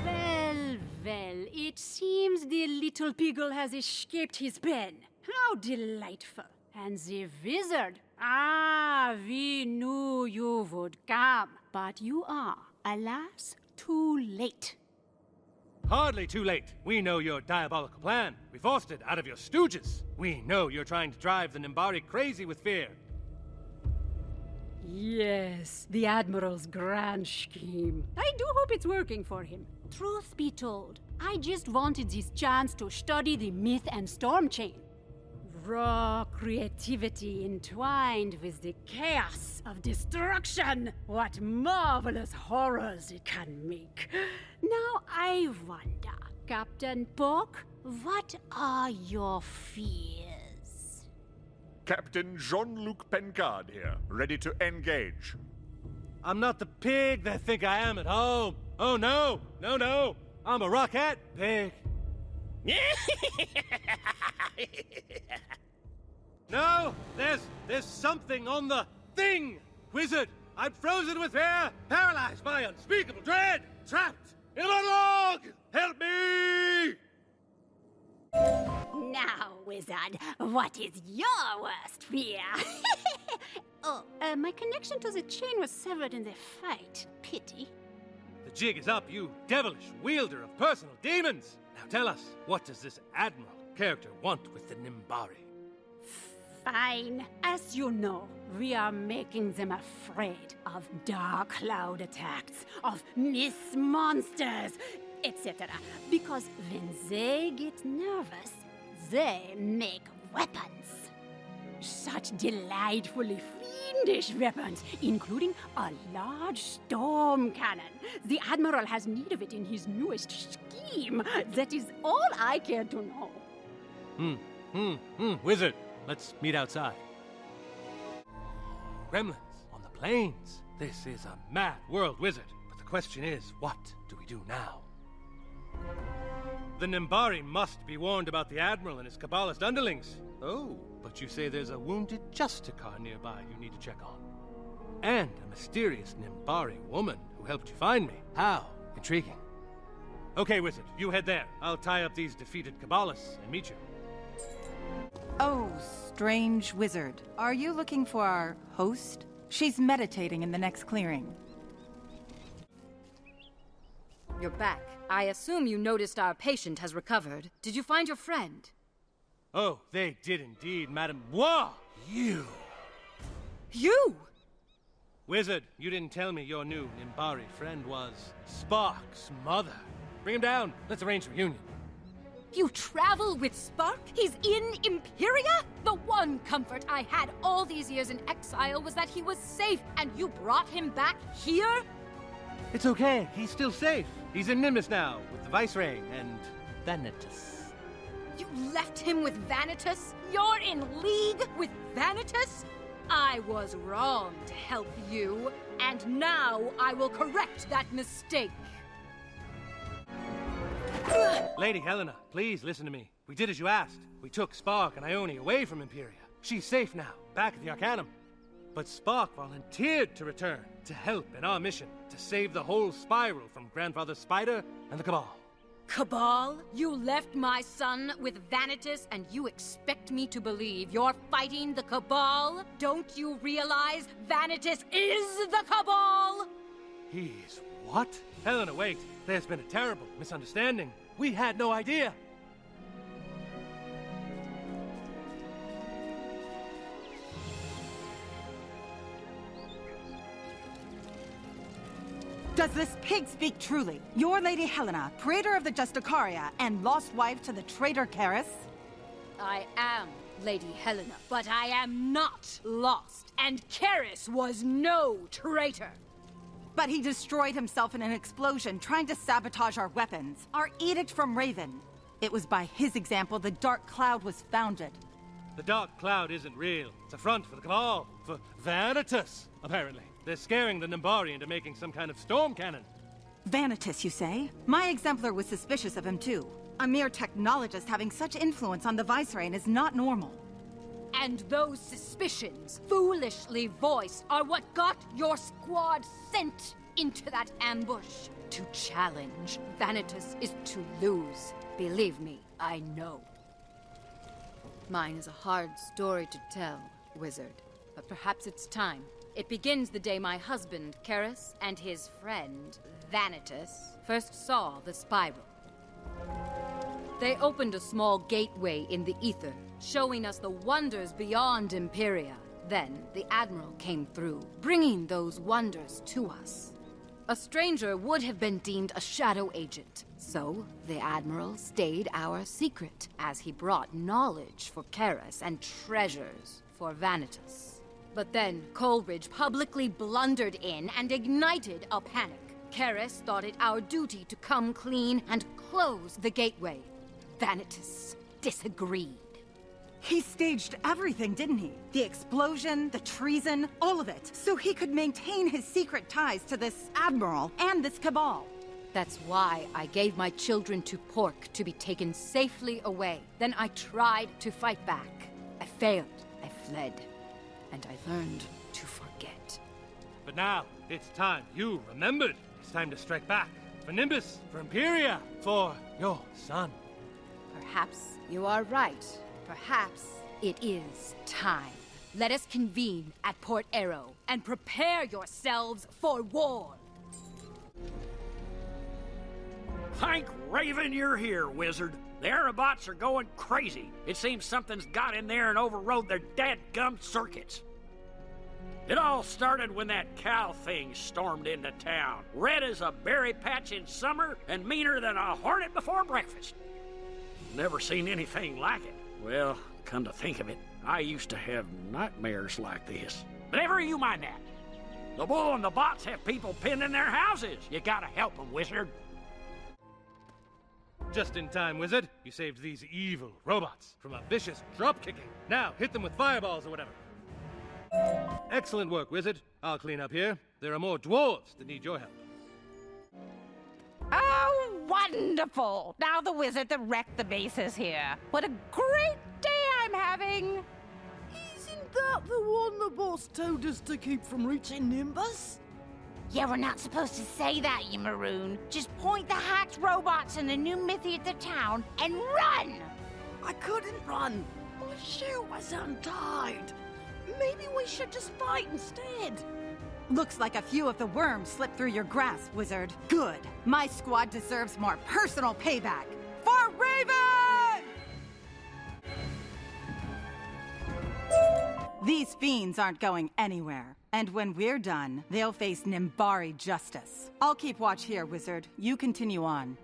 Well, well, it seems the little beagle has escaped his pen. How delightful. And the wizard. Ah, we knew you would come. But you are, alas, too late. Hardly too late. We know your diabolical plan. We forced it out of your stooges. We know you're trying to drive the Nimbari crazy with fear. Yes, the Admiral's grand scheme. I do hope it's working for him. Truth be told, I just wanted this chance to study the myth and storm chain. Raw creativity entwined with the chaos of destruction. What marvelous horrors it can make. Now I wonder, Captain Pork, what are your fears? Captain Jean-Luc Pencard here, ready to engage. I'm not the pig they think I am at home. Oh no, no, no. I'm a rocket pig. No, there's something on the thing, Wizard. I'm frozen with fear, paralyzed by unspeakable dread, trapped in a monologue. Help me! Now, Wizard, what is your worst fear? My connection to the chain was severed in the fight. Pity. The jig is up, you devilish wielder of personal demons. Now tell us, what does this Admiral character want with the Nimbari? Fine. As you know, we are making them afraid of dark cloud attacks, of myth monsters, etc. Because when they get nervous, they make weapons. Such delightfully fiendish weapons, including a large storm cannon. The Admiral has need of it in his newest scheme. That is all I care to know. Wizard, let's meet outside. Gremlins on the plains. This is a mad world, Wizard. But the question is, what do we do now? The Nimbari must be warned about the Admiral and his Kabbalist underlings. Oh, but you say there's a wounded Justicar nearby you need to check on. And a mysterious Nimbari woman who helped you find me. How intriguing. Okay, Wizard, you head there. I'll tie up these defeated Kabbalists and meet you. Oh, strange wizard. Are you looking for our host? She's meditating in the next clearing. You're back. I assume you noticed our patient has recovered. Did you find your friend? Oh, they did indeed, Madam. Whoa! You! You! Wizard, you didn't tell me your new Nimbari friend was Spark's mother. Bring him down. Let's arrange a reunion. You travel with Spark? He's in Empyrea? The one comfort I had all these years in exile was that he was safe, and you brought him back here? It's okay. He's still safe. He's in Nimbus now, with the Viceroy and Vanitas. You left him with Vanitas? You're in league with Vanitas? I was wrong to help you, and now I will correct that mistake. Lady Helena, please listen to me. We did as you asked. We took Spark and Ione away from Empyrea. She's safe now, back at the Arcanum. But Spark volunteered to return, to help in our mission, to save the whole spiral from Grandfather Spider and the Cabal. Cabal? You left my son with Vanitas, and you expect me to believe you're fighting the Cabal? Don't you realize Vanitas is the Cabal? He's what? Helena, wait. There's been a terrible misunderstanding. We had no idea. Does this pig speak truly? Your Lady Helena, praetor of the Justicaria and lost wife to the traitor Karis? I am Lady Helena, but I am not lost, and Karis was no traitor. But he destroyed himself in an explosion, trying to sabotage our weapons. Our edict from Raven. It was by his example the Dark Cloud was founded. The Dark Cloud isn't real. It's a front for the Cabal. For Vanitas, apparently. They're scaring the Nimbari into making some kind of storm cannon. Vanitas, you say? My exemplar was suspicious of him too. A mere technologist having such influence on the Viceroy is not normal. And those suspicions, foolishly voiced, are what got your squad sent into that ambush. To challenge Vanitas is to lose. Believe me, I know. Mine is a hard story to tell, Wizard. But perhaps it's time. It begins the day my husband, Karis, and his friend, Vanitas, first saw the spiral. They opened a small gateway in the ether, showing us the wonders beyond Empyrea. Then, the Admiral came through, bringing those wonders to us. A stranger would have been deemed a shadow agent, so the Admiral stayed our secret, as he brought knowledge for Karis and treasures for Vanitas. But then, Coleridge publicly blundered in and ignited a panic. Karis thought it our duty to come clean and close the gateway. Vanitas disagreed. He staged everything, didn't he? The explosion, the treason, all of it, so he could maintain his secret ties to this Admiral and this Cabal. That's why I gave my children to Pork to be taken safely away. Then I tried to fight back. I failed. I fled. And I learned to forget. But now, it's time. You remembered. It's time to strike back. For Nimbus, for Empyrea, for your son. Perhaps you are right. Perhaps it is time. Let us convene at Port Aero and prepare yourselves for war. Thank Raven you're here, Wizard. The Aerobots are going crazy. It seems something's got in there and overrode their dadgum circuits. It all started when that cow thing stormed into town. Red as a berry patch in summer and meaner than a hornet before breakfast. Never seen anything like it. Well, come to think of it, I used to have nightmares like this. But never you mind that. The bull and the bots have people pinned in their houses. You gotta help them, Wizard. Just in time, Wizard. You saved these evil robots from a vicious drop-kicking. Now, hit them with fireballs or whatever. Excellent work, Wizard. I'll clean up here. There are more dwarves that need your help. Oh, wonderful! Now the wizard that wrecked the base is here. What a great day I'm having! Isn't that the one the boss told us to keep from reaching Nimbus? Yeah, we're not supposed to say that, you maroon. Just point the hacked robots in the new Mithy at the town and run! I couldn't run. My shoe was untied. Maybe we should just fight instead. Looks like a few of the worms slipped through your grasp, Wizard. Good. My squad deserves more personal payback. For Raven! These fiends aren't going anywhere. And when we're done, they'll face Nimbari justice. I'll keep watch here, Wizard. You continue on.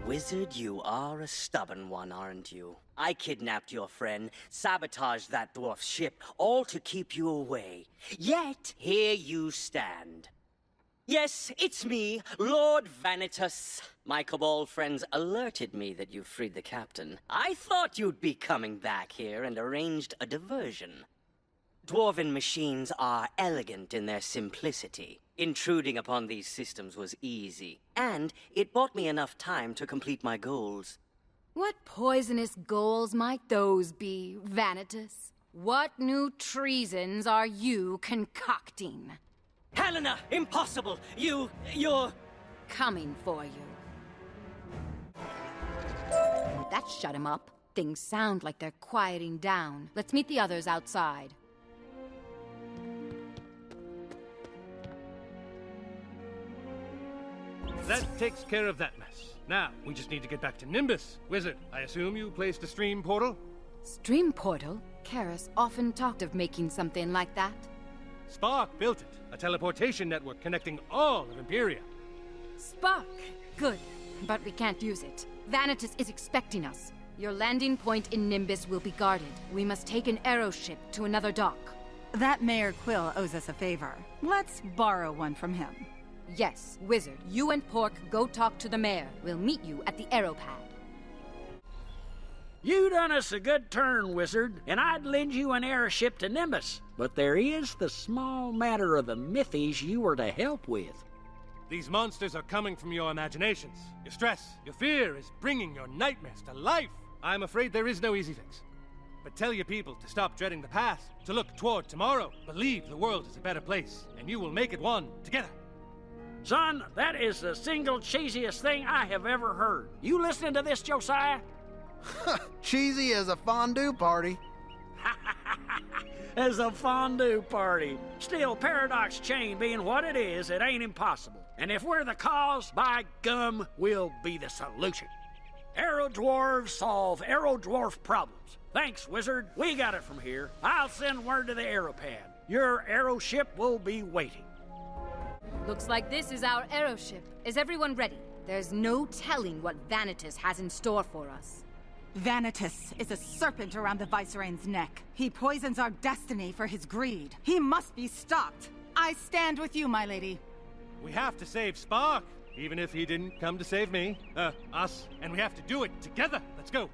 Wizard, you are a stubborn one, aren't you? I kidnapped your friend, sabotaged that dwarf's ship, all to keep you away. Yet, here you stand. Yes, it's me, Lord Vanitas. My Cabal friends alerted me that you freed the captain. I thought you'd be coming back here and arranged a diversion. Dwarven machines are elegant in their simplicity. Intruding upon these systems was easy, and it bought me enough time to complete my goals. What poisonous goals might those be, Vanitas? What new treasons are you concocting? Helena, impossible! You're... Coming for you. That shut him up. Things sound like they're quieting down. Let's meet the others outside. That takes care of that mess. Now, we just need to get back to Nimbus. Wizard, I assume you placed a stream portal? Stream portal? Karis often talked of making something like that. Spark built it. A teleportation network connecting all of Empyrea. Spark! Good. But we can't use it. Vanitas is expecting us. Your landing point in Nimbus will be guarded. We must take an Aero ship to another dock. That Mayor Quill owes us a favor. Let's borrow one from him. Yes, Wizard, you and Pork go talk to the mayor. We'll meet you at the Aero pad. You done us a good turn, Wizard, and I'd lend you an airship to Nimbus. But there is the small matter of the mythies you were to help with. These monsters are coming from your imaginations. Your stress, your fear is bringing your nightmares to life. I'm afraid there is no easy fix. But tell your people to stop dreading the past, to look toward tomorrow. Believe the world is a better place, and you will make it one together. Son, that is the single cheesiest thing I have ever heard. You listening to this, Josiah? Cheesy as a fondue party. As a fondue party. Still, Paradox Chain being what it is, it ain't impossible. And if we're the cause, by gum, we'll be the solution. Aero Dwarves solve Aero Dwarf problems. Thanks, Wizard. We got it from here. I'll send word to the Aero pad. Your Aero ship will be waiting. Looks like this is our Aero ship. Is everyone ready? There's no telling what Vanitas has in store for us. Vanitas is a serpent around the Viceroy's neck. He poisons our destiny for his greed. He must be stopped. I stand with you, my lady. We have to save Spark, even if he didn't come to save me. Us. And we have to do it together. Let's go.